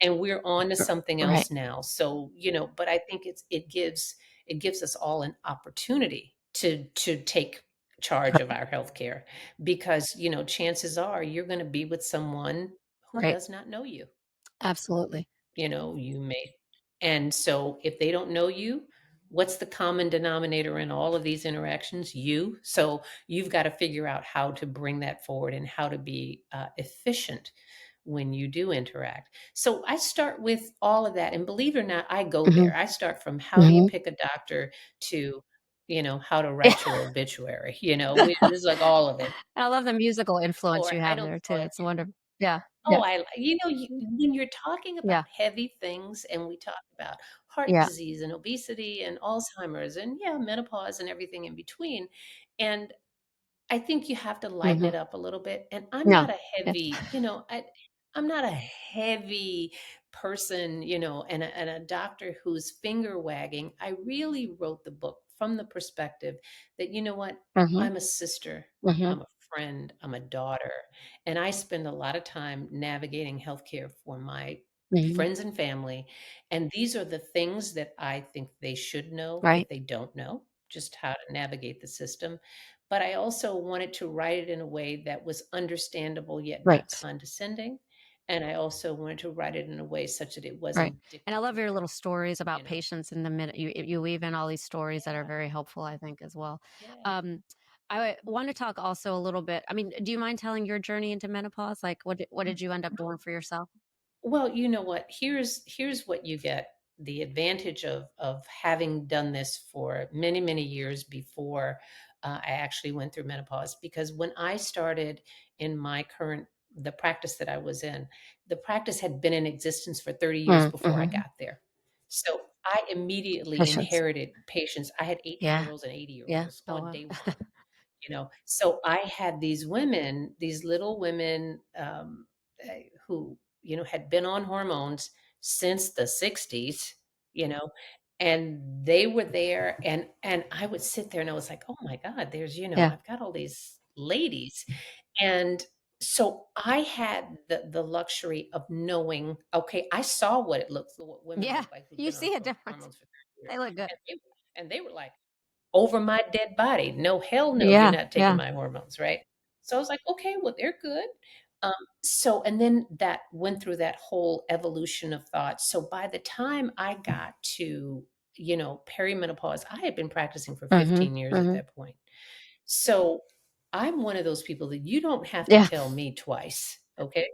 and we're on to something right. else now, so, but I think it gives us all an opportunity to take charge of Right. our healthcare because, chances are you're gonna be with someone who Right. does not know you. Absolutely. You may and so if they don't know you, what's the common denominator in all of these interactions? You. So you've got to figure out how to bring that forward and how to be efficient when you do interact. So I start with all of that. And believe it or not, I go Mhm, there. I start from how do you mhm. pick a doctor to, how to Yeah. write your obituary. It's like all of it. I love the musical influence Or you I have don't there call too. it It's wonderful. Yeah. Oh, Yeah. when you're talking Yeah. about heavy things and we talk about heart Yeah. disease and obesity and Alzheimer's and yeah, menopause and everything in between. And I think you have to lighten Mhm. it up a little bit. And Yeah. Yeah. I'm not a heavy person, and a doctor who's finger wagging. I really wrote the book from the perspective that, you know what? Mhm, I'm a sister, mhm, I'm a friend, I'm a daughter, and I spend a lot of time navigating healthcare for my mhm. friends and family. And these are the things that I think they should know Right. if they don't know, just how to navigate the system. But I also wanted to write it in a way that was understandable yet not Right. condescending. And I also wanted to write it in a way such that it Right. wasn't And I love your little dictatorial, stories you about know? patients in the minute you weave in all these stories that are Yeah, very helpful, I think, as well. yeah. Um, I want to talk also a little bit. I mean, do you mind telling your journey into menopause? Like, what did you end up doing for yourself? Well, you know what? Here's what you get. The advantage of having done this for many, many years before I actually went through menopause. Because when I started in the practice that I was in, the practice had been in existence for 30 years before I Mhm. got there. So I immediately Patience. inherited patients. I had 18 Yeah. year olds and 80-year Yeah. olds Oh, on wow. day one. So I had these women, these little women, who had been on hormones since the 60s, you know and they were there, and I would sit there and I was like, oh my god, Yeah. I've got all these ladies. And so I had the luxury of knowing, okay, I saw what women Yeah. look like who'd You been on see a difference. hormones for 30 years. They look good. And they were like, over my dead body. No, hell no, you're Yeah. not taking Yeah. my hormones, right? So I was like, okay, well, they're good. And then that went through that whole evolution of thought. So by the time I got to, perimenopause, I had been practicing for Mhm. 15 years at Mhm. that point. So I'm one of those people that you don't have to Yeah. tell me twice. Okay.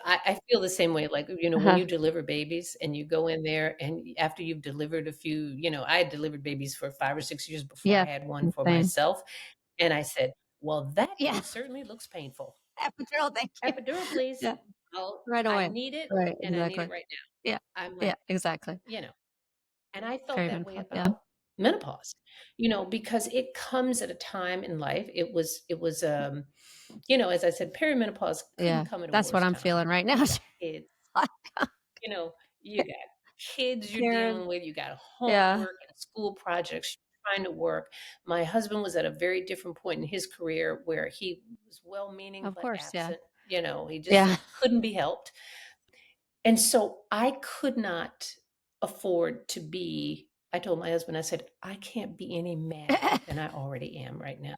I feel the same way, like, when Uh-huh. you deliver babies and you go in there and after you've delivered a few, I had delivered babies for 5 or 6 years before I Yeah. had one for Same. myself, and I said, "Well, that Yeah. one certainly looks painful. Epidural, thank you. Epidural, please. Yeah. Right I away. need it, Right. and I need it Exactly. right now." Yeah. I'm Yeah. like, Exactly. you know, and I felt that way Perimenopause. about Yeah. menopause, because it comes at a time in life. It was, as I said, perimenopause couldn't Yeah. come at a That's what worse I'm time. feeling right now. You got kids, you got kids you're Karen. dealing with, you got Yeah, homework and school projects, you're trying to work. My husband was at a very different point in his career where he was well-meaning of but course. Yeah. absent. He just Yeah. couldn't be helped. And so I could not afford to be I told my husband, I said, "I can't be any madder than I already am right now,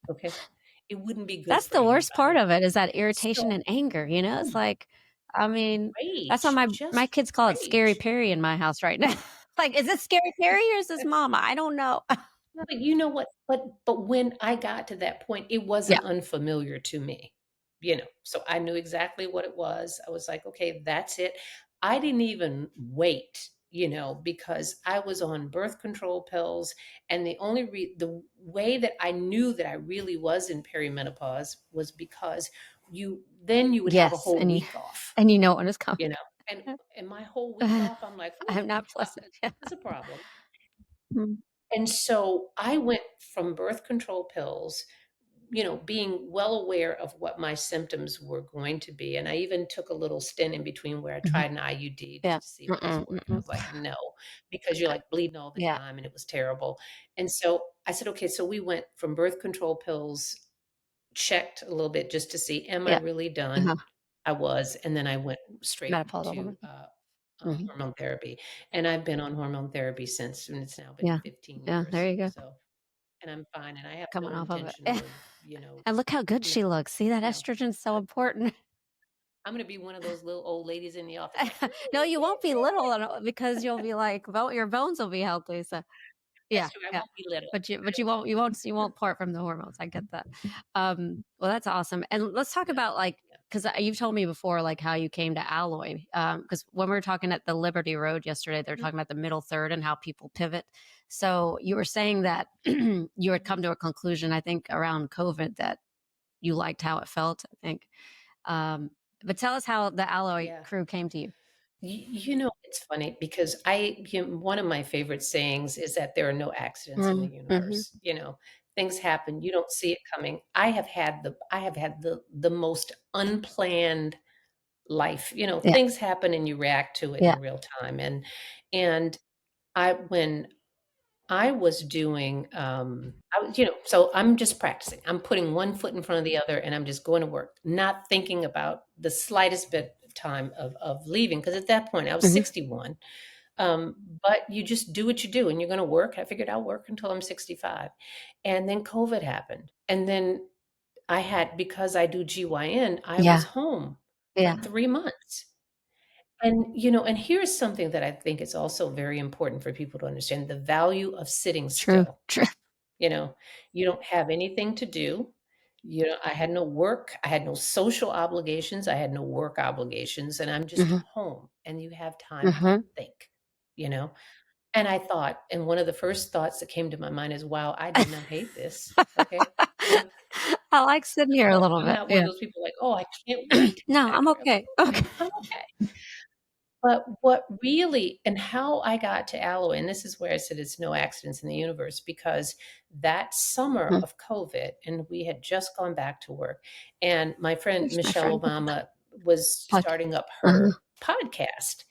okay? It wouldn't be good That's for the worst part anybody." of it is that irritation So and anger, It's like, I mean, that's why rage, my just kids call it Scary rage. Perry in my house right now. Like, is it Scary Perry or is this mama? I don't know. No, but you know what? But when I got to that point, it Yeah. wasn't unfamiliar to me, so I knew exactly what it was. I was like, "Okay, that's it." I didn't even wait, because I was on birth control pills, and the way that I knew that I really was in perimenopause was because you would have a Yes, whole week off, and you know when it's coming. you know, and my whole week off, I'm like, "Ooh, I'm not pleasant. Yeah. this is a problem." Mm. And so I went from birth control pills, being well aware of what my symptoms were going to be. And I even took a little stint in between where I Mhm. tried an IUD Yeah. just to see if it was Mm-mm, working. I mm-mm. was like, no, because you're like bleeding all the Yeah. time and it was terrible. And so I said, okay, so we went from birth control pills, checked a little bit just to see, am I Yeah. really Uh-huh. done? I was. And then I went straight Menopausal to woman. Mhm. hormone therapy. And I've been on hormone therapy since, and it's now been Yeah. 15 Yeah, there years. you go. So and I'm fine, and I have Coming no off of it. intention of, you know And look how good no, she looks. See, that no. estrogen's so important. I'm gonna be one of those little old ladies in the office like, No, you won't be little because you'll be like, your bones will be healthy. So "That's yeah, true, I yeah. won't be little." But you won't part from the hormones. I get that. Well, that's awesome. And let's talk Yeah, about like yeah. because you've told me before like how you came to alloy. Because when we were talking at the Liberty Road yesterday, they're Mhm, talking about the middle third and how people pivot. So you were saying that you had mhm. come to a conclusion, I think, around COVID that you liked how it felt. I think. Um, but tell us how the alloy Yeah. crew came to you. It's funny because one of my favorite sayings is that there are no accidents in the Mhm. universe. Things happen, you don't see it coming. I have had the most unplanned life. Yeah. Things happen and you react to it Yeah. in real time. And when I was doing, so I'm just practicing. I'm putting one foot in front of the other and I'm just going to work, not thinking about the slightest bit of time of leaving. Cause at that point I was Mhm. 61. But you just do what you do and you're going to work. I figured I'll work until I'm 65. And then COVID happened. And then because I do GYN, I was Yeah. home for Yeah. 3 months. And here's something that I think is also very important for people to understand the value of sitting True. still. True. You know, you don't have anything to do. I had no work, I had no social obligations, I had no work obligations, and I'm just Mhm. home and you have time to Mhm. think, you know? And I thought, and one of the first thoughts that came to my mind is, wow, I do not hate this. Okay. I like sitting here a little I'm bit. not one of Yeah. those people like, oh, I can't wait to get No, back I'm to work. I'm okay. Okay. I'm okay. But what really and how I got to aloe, and this is where I said it's no accidents in the universe, because that summer Mhm. of COVID, and we had just gone back to work, and my friend Here's my Michelle friend. Look at that Obama was podcast. starting up Uh-huh. her podcast.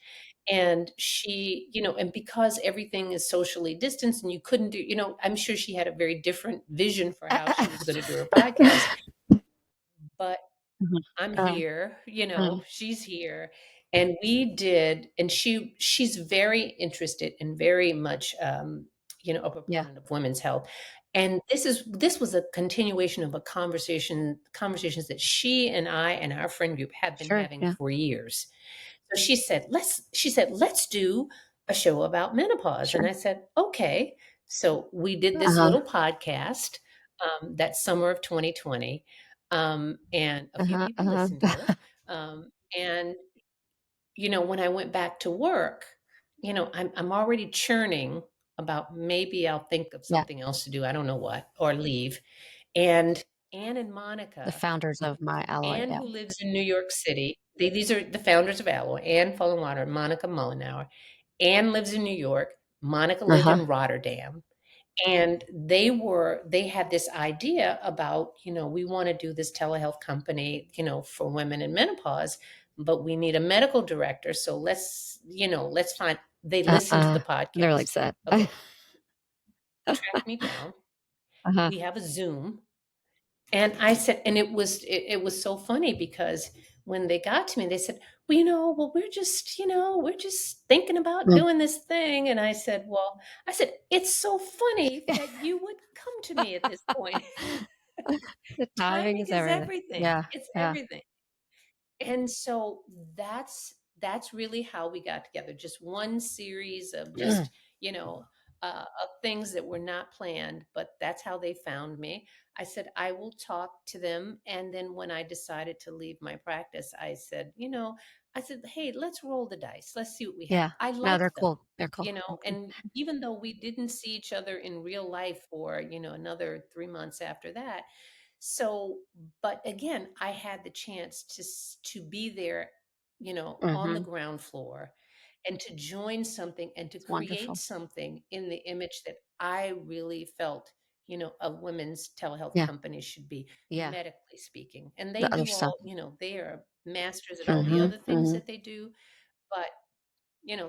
And she, and because everything is socially distanced and you couldn't do, I'm sure she had a very different vision for how she was going to do her podcast. But Mhm. I'm Uh, here, mm, she's here. And we did, and she's very interested and very much, a yeah. proponent of women's health. And this was a continuation of a conversations that she and I and our friend group have been Sure. having Yeah. for years. So she said, let's do a show about menopause. And Sure. I said, okay. So we did this Uh-huh. little podcast that summer of 2020. And a few Uh-huh. people listened to it. Uh-huh. And when I went back to work, I'm already churning about maybe I'll think of Yeah. something else to do. I don't know what, or leave. And Anne and The Monica, founders of my alloy. Anne, Yeah. who lives in New York City, these are the founders of Alloy, Anne Fullenwater and Monica Mullenauer. Anne lives in New York. Monica lived Uh-huh. in Rotterdam. And they had this idea about, we want to do this telehealth company, for women in menopause, but we need a medical director. So let's find, they listened to the They're podcast. like set. Okay, track me down. Uh-huh. We have a Zoom. And I said, and it was so funny because when they got to me, they said, well, we're just thinking about Mm. doing this thing. And I said, it's so funny that you would come to me at this point. The timing Timing is is everything. everything. Yeah, It's yeah. everything. And so that's really how we got together. Just one series of just, of things that were not planned, but that's how they found me. I said, I will talk to them. And then when I decided to leave my practice, I said, hey, let's roll the dice. Let's see what we have. Yeah. I No, they're like them, cool. They're cool. Okay. and even though we didn't see each other in real life for, another 3 months after that. So, but again, I had the chance to be there, on the Mhm. ground floor, and to join something and to It's create wonderful. something in the image that I really felt, a women's telehealth Yeah, company should be, yeah. medically speaking. And they The other do stuff. all, they are masters at all the Mhm, other things mhm. that they do. But,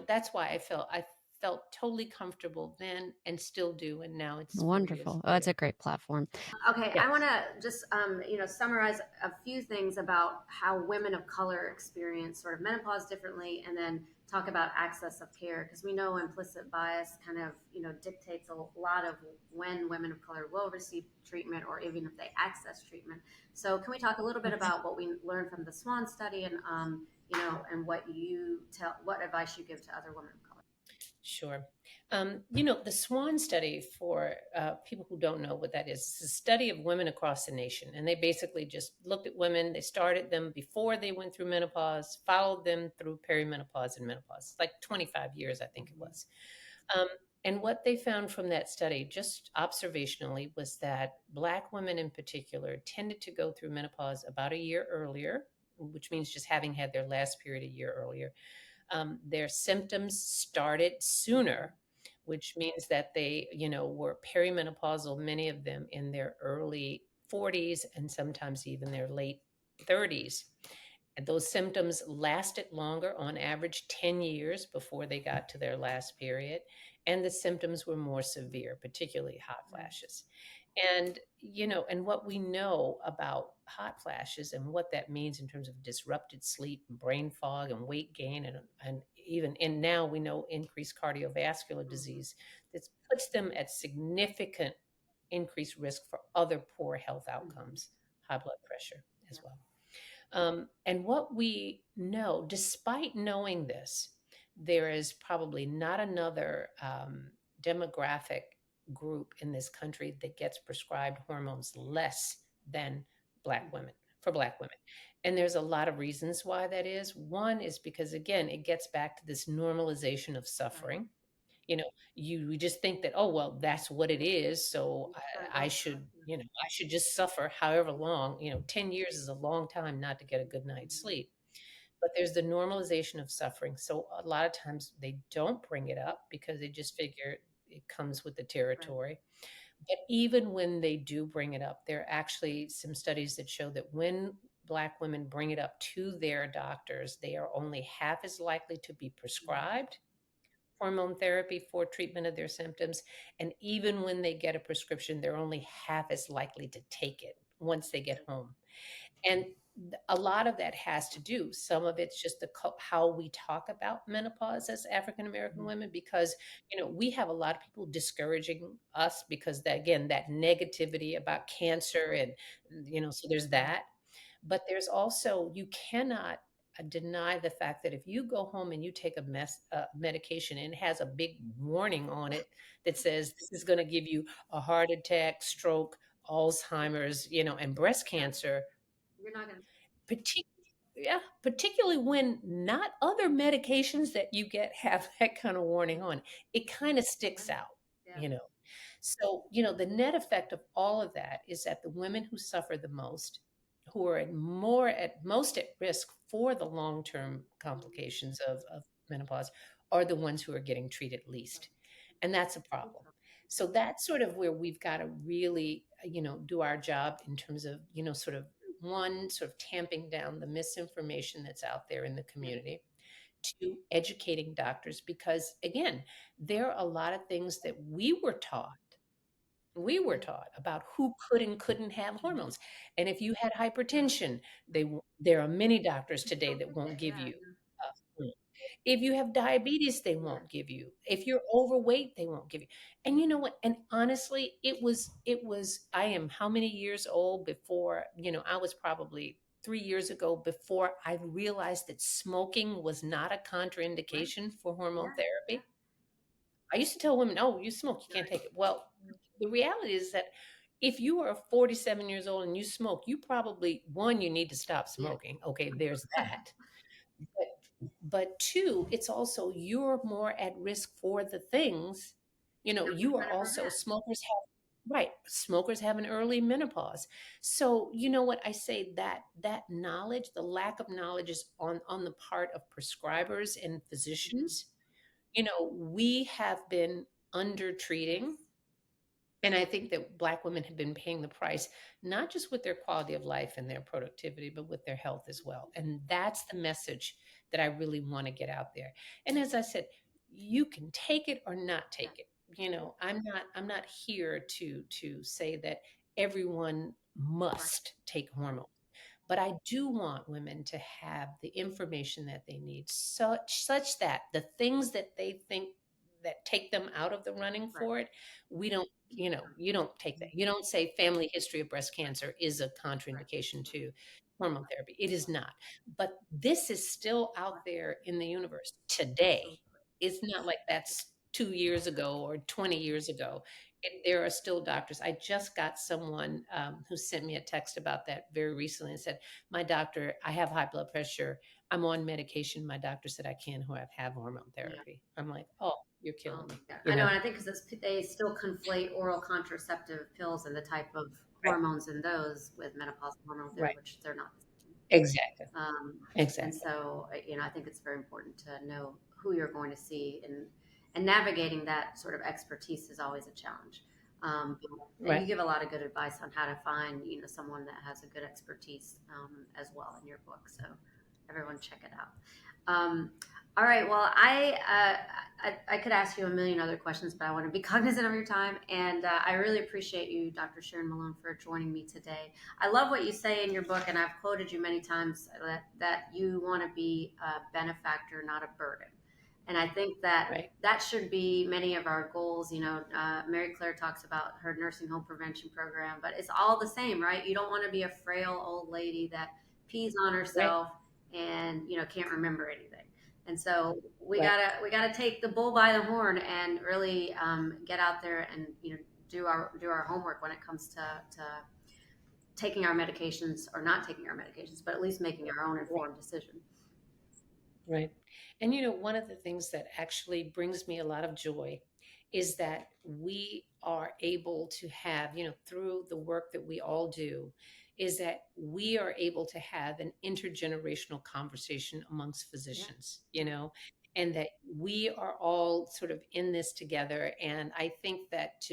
that's why I felt totally comfortable then and still do. And now it's 4 years Wonderful. Oh, it's a later. great platform. Okay, I want Yes. to just summarize a few things about how women of color experience sort of menopause differently, and then talk about access of care, because we know implicit bias kind of dictates a lot of when women of color will receive treatment, or even if they access treatment. So, can we talk a little bit about what we learned from the Swan study, and and what advice you give to other women of color? Sure. The SWAN study, for people who don't know what that is, it's a study of women across the nation. And they basically just looked at women. They started them before they went through menopause, followed them through perimenopause and menopause. It's like 25 years, I think it was. Um, and what they found from that study, just observationally, was that Black women in particular tended to go through menopause about a year earlier, which means just having had their last period a year earlier. Their symptoms started sooner, which means that they, were perimenopausal, many of them in their early 40s and sometimes even their late 30s. And those symptoms lasted longer, on average 10 years before they got to their last period. And the symptoms were more severe, particularly hot flashes. And what we know about hot flashes and what that means in terms of disrupted sleep, and brain fog, and weight gain, and now we know increased cardiovascular disease, that puts them at significant increased risk for other poor health outcomes, high blood pressure as well. And what we know, despite knowing this, there is probably not another demographic group in this country that gets prescribed hormones less than Black women, for Black women. And there's a lot of reasons why that is. One is because, again, it gets back to this normalization of suffering. You know, we just think that, oh, well, that's what it is. So I should, I should just suffer however long. 10 years is a long time not to get a good night's sleep. But there's the normalization of suffering. So a lot of times they don't bring it up because they just figure it comes with the territory. But even when they do bring it up, there are actually some studies that show that when Black women bring it up to their doctors, they are only half as likely to be prescribed hormone therapy for treatment of their symptoms. And even when they get a prescription, they're only half as likely to take it once they get home. And a lot of that has to do, some of it's just how we talk about menopause as African American women, because we have a lot of people discouraging us because that, again, that negativity about cancer, and so there's that. But there's also, you cannot deny the fact that if you go home and you take medication and it has a big warning on it that says this is going to give you a heart attack, stroke, Alzheimer's, and breast cancer, You're not gonna. Partic yeah, particularly when not other medications that you get have that kind of warning on. It kinda sticks out, Yeah. you know? So, the net effect of all of that is that the women who suffer the most, who are at most at risk for the long-term complications of menopause, are the ones who are getting treated least, and that's a problem. So that's sort of where we've got to really, do our job in terms of, sort of one, sort of tamping down the misinformation that's out there in the Yeah. community, to educating doctors, because again, there are a lot of things that Yeah. we were taught about who could and couldn't have Mhm. hormones. And if you had Yeah. hypertension, there are many doctors You today still that get won't it. give Yeah. you hormone. If you have diabetes, they Yeah. won't give you. If you're overweight, they won't give you. And you know what? And honestly, it was I am how many years old before, I was probably 3 years ago before I realized that smoking was not a Right. contraindication for hormone Yeah. Yeah. therapy. I used to tell women, "Oh, you smoke, you can't take it." Well, the reality is that if you are 47 years old and you smoke, you probably, one, you need to stop Yeah. smoking. Okay, there's that. But two, it's also you're more at risk for the things, That we're you are trying to also prevent. smokers have an early menopause. So, you know what I say, that knowledge, the lack of knowledge is on the part of prescribers and Mhm. physicians. We have been under treating, Yes. and I think that Black women have been paying the price, not just with their quality of life and their productivity, but with their health as well. And that's the message that I really want to get out there. And as I said, you can take it or not Yeah. take it. I'm not here to say that everyone Right. must take hormones. But I do want women to have the information that they need, such that the things that they think that take them out of the running Right. for it, we don't, you don't take that. Mhm. You don't say family history of breast Right. cancer is a Right. contraindication to hormone therapy. It is Right. not. But this is still Right. out there in the universe today. Absolutely. It's not like that's 2 years ago or 20 years ago. There are still doctors. I just got someone who sent me a text about that very recently and said, my doctor, I have high blood pressure. I'm on medication. My doctor said I can't have hormone Yeah. therapy. I'm like, oh, you're killing me. Yeah, You I know, know? and I think because they still conflate oral contraceptive pills and the type of Right. hormones in those with menopause hormone therapy, Right. which they're not the same. Exactly. And Exactly. so, I think it's very important to know who you're going to see, and navigating that sort of expertise is always a challenge. And you Right. give a lot of good advice on how to find, someone that has a good expertise as well in your book. So everyone check it out. Um, all right. Well, I could ask you a million other questions, but I want to be cognizant of your time. And I really appreciate you, Dr. Sharon Malone, for joining me today. I love what you say in your book, and I've quoted you many times that you want to be a benefactor, not a burden. And I think that Right. that should be many of our goals. Mary Claire talks about her nursing home prevention program, but it's all the same, right? You don't want to be a frail old lady that pees on Right. herself and can't remember anything. And so we Right. gotta take the bull by the horn and really get out there and do our homework when it comes to taking our medications or not taking our medications, but at least making our own Right. informed decision. Right. And one of the things that actually brings me a lot of joy is that we are able to have, through the work that we all do, is that we are able to have an intergenerational conversation amongst Yeah, physicians, yeah, and that we are all sort of in this together. And I think that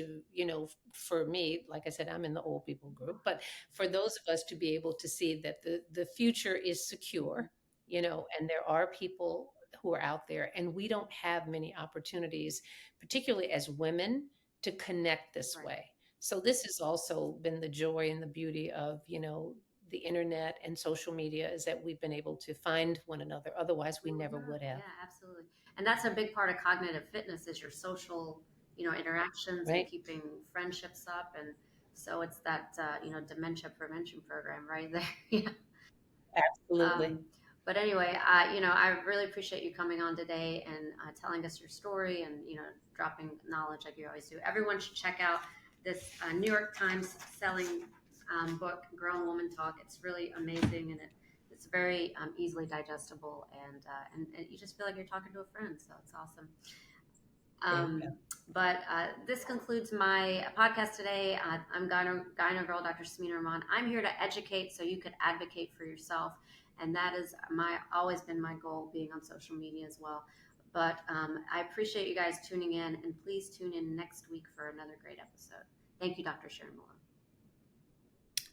for me, like I said, I'm in the old people group, but for those of us to be able to see that the future is hmm, secure, and there are people who are out there, and we don't have many opportunities, particularly as women, to connect this right. way. So this has also been the joy and the beauty of, the internet and social media, is that we've been able to find one another. Otherwise, we Well, never yeah, would have. yeah, absolutely. And that's a big part of cognitive fitness is your social, interactions and Right? keeping friendships up. And so it's that, dementia prevention program right there. Yeah. Absolutely. Um, but anyway, I really appreciate you coming on today and telling us your story and dropping knowledge like you always do. Everyone should check out this New York Times selling book, Grown Woman Talk. It's really amazing and it's very easily digestible and you just feel like you're talking to a friend. So it's awesome. There you go. But this concludes my podcast today. I'm Gyno Girl, Dr. Samina Rahman. I'm here to educate so you could advocate for yourself. And that is always been my goal being on social media as well. But I appreciate you guys tuning in, and please tune in next week for another great episode. Thank you, Dr. Sharon Malone.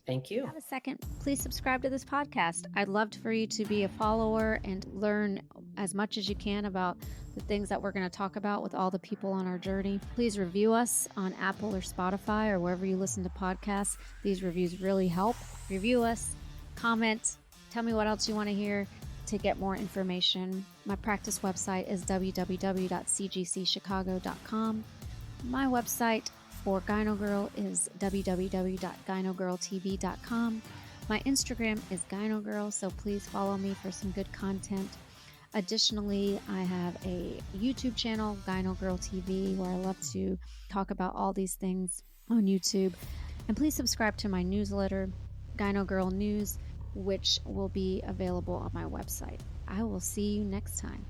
Thank you. Have a second, please subscribe to this podcast. I'd love for you to be a follower and learn as much as you can about the things that we're going to talk about with all the people on our journey. Please review us on Apple or Spotify or wherever you listen to podcasts. These reviews really help. Review us, comment, tell me what else you want to hear to get more information. My practice website is www.cgcchicago.com. My website for Gyno Girl is www.gynogirltv.com. My Instagram is Gyno Girl, so please follow me for some good content. Additionally, I have a YouTube channel, Gyno Girl TV, where I love to talk about all these things on YouTube. And please subscribe to my newsletter, Gyno Girl News, which will be available on my website. I will see you next time.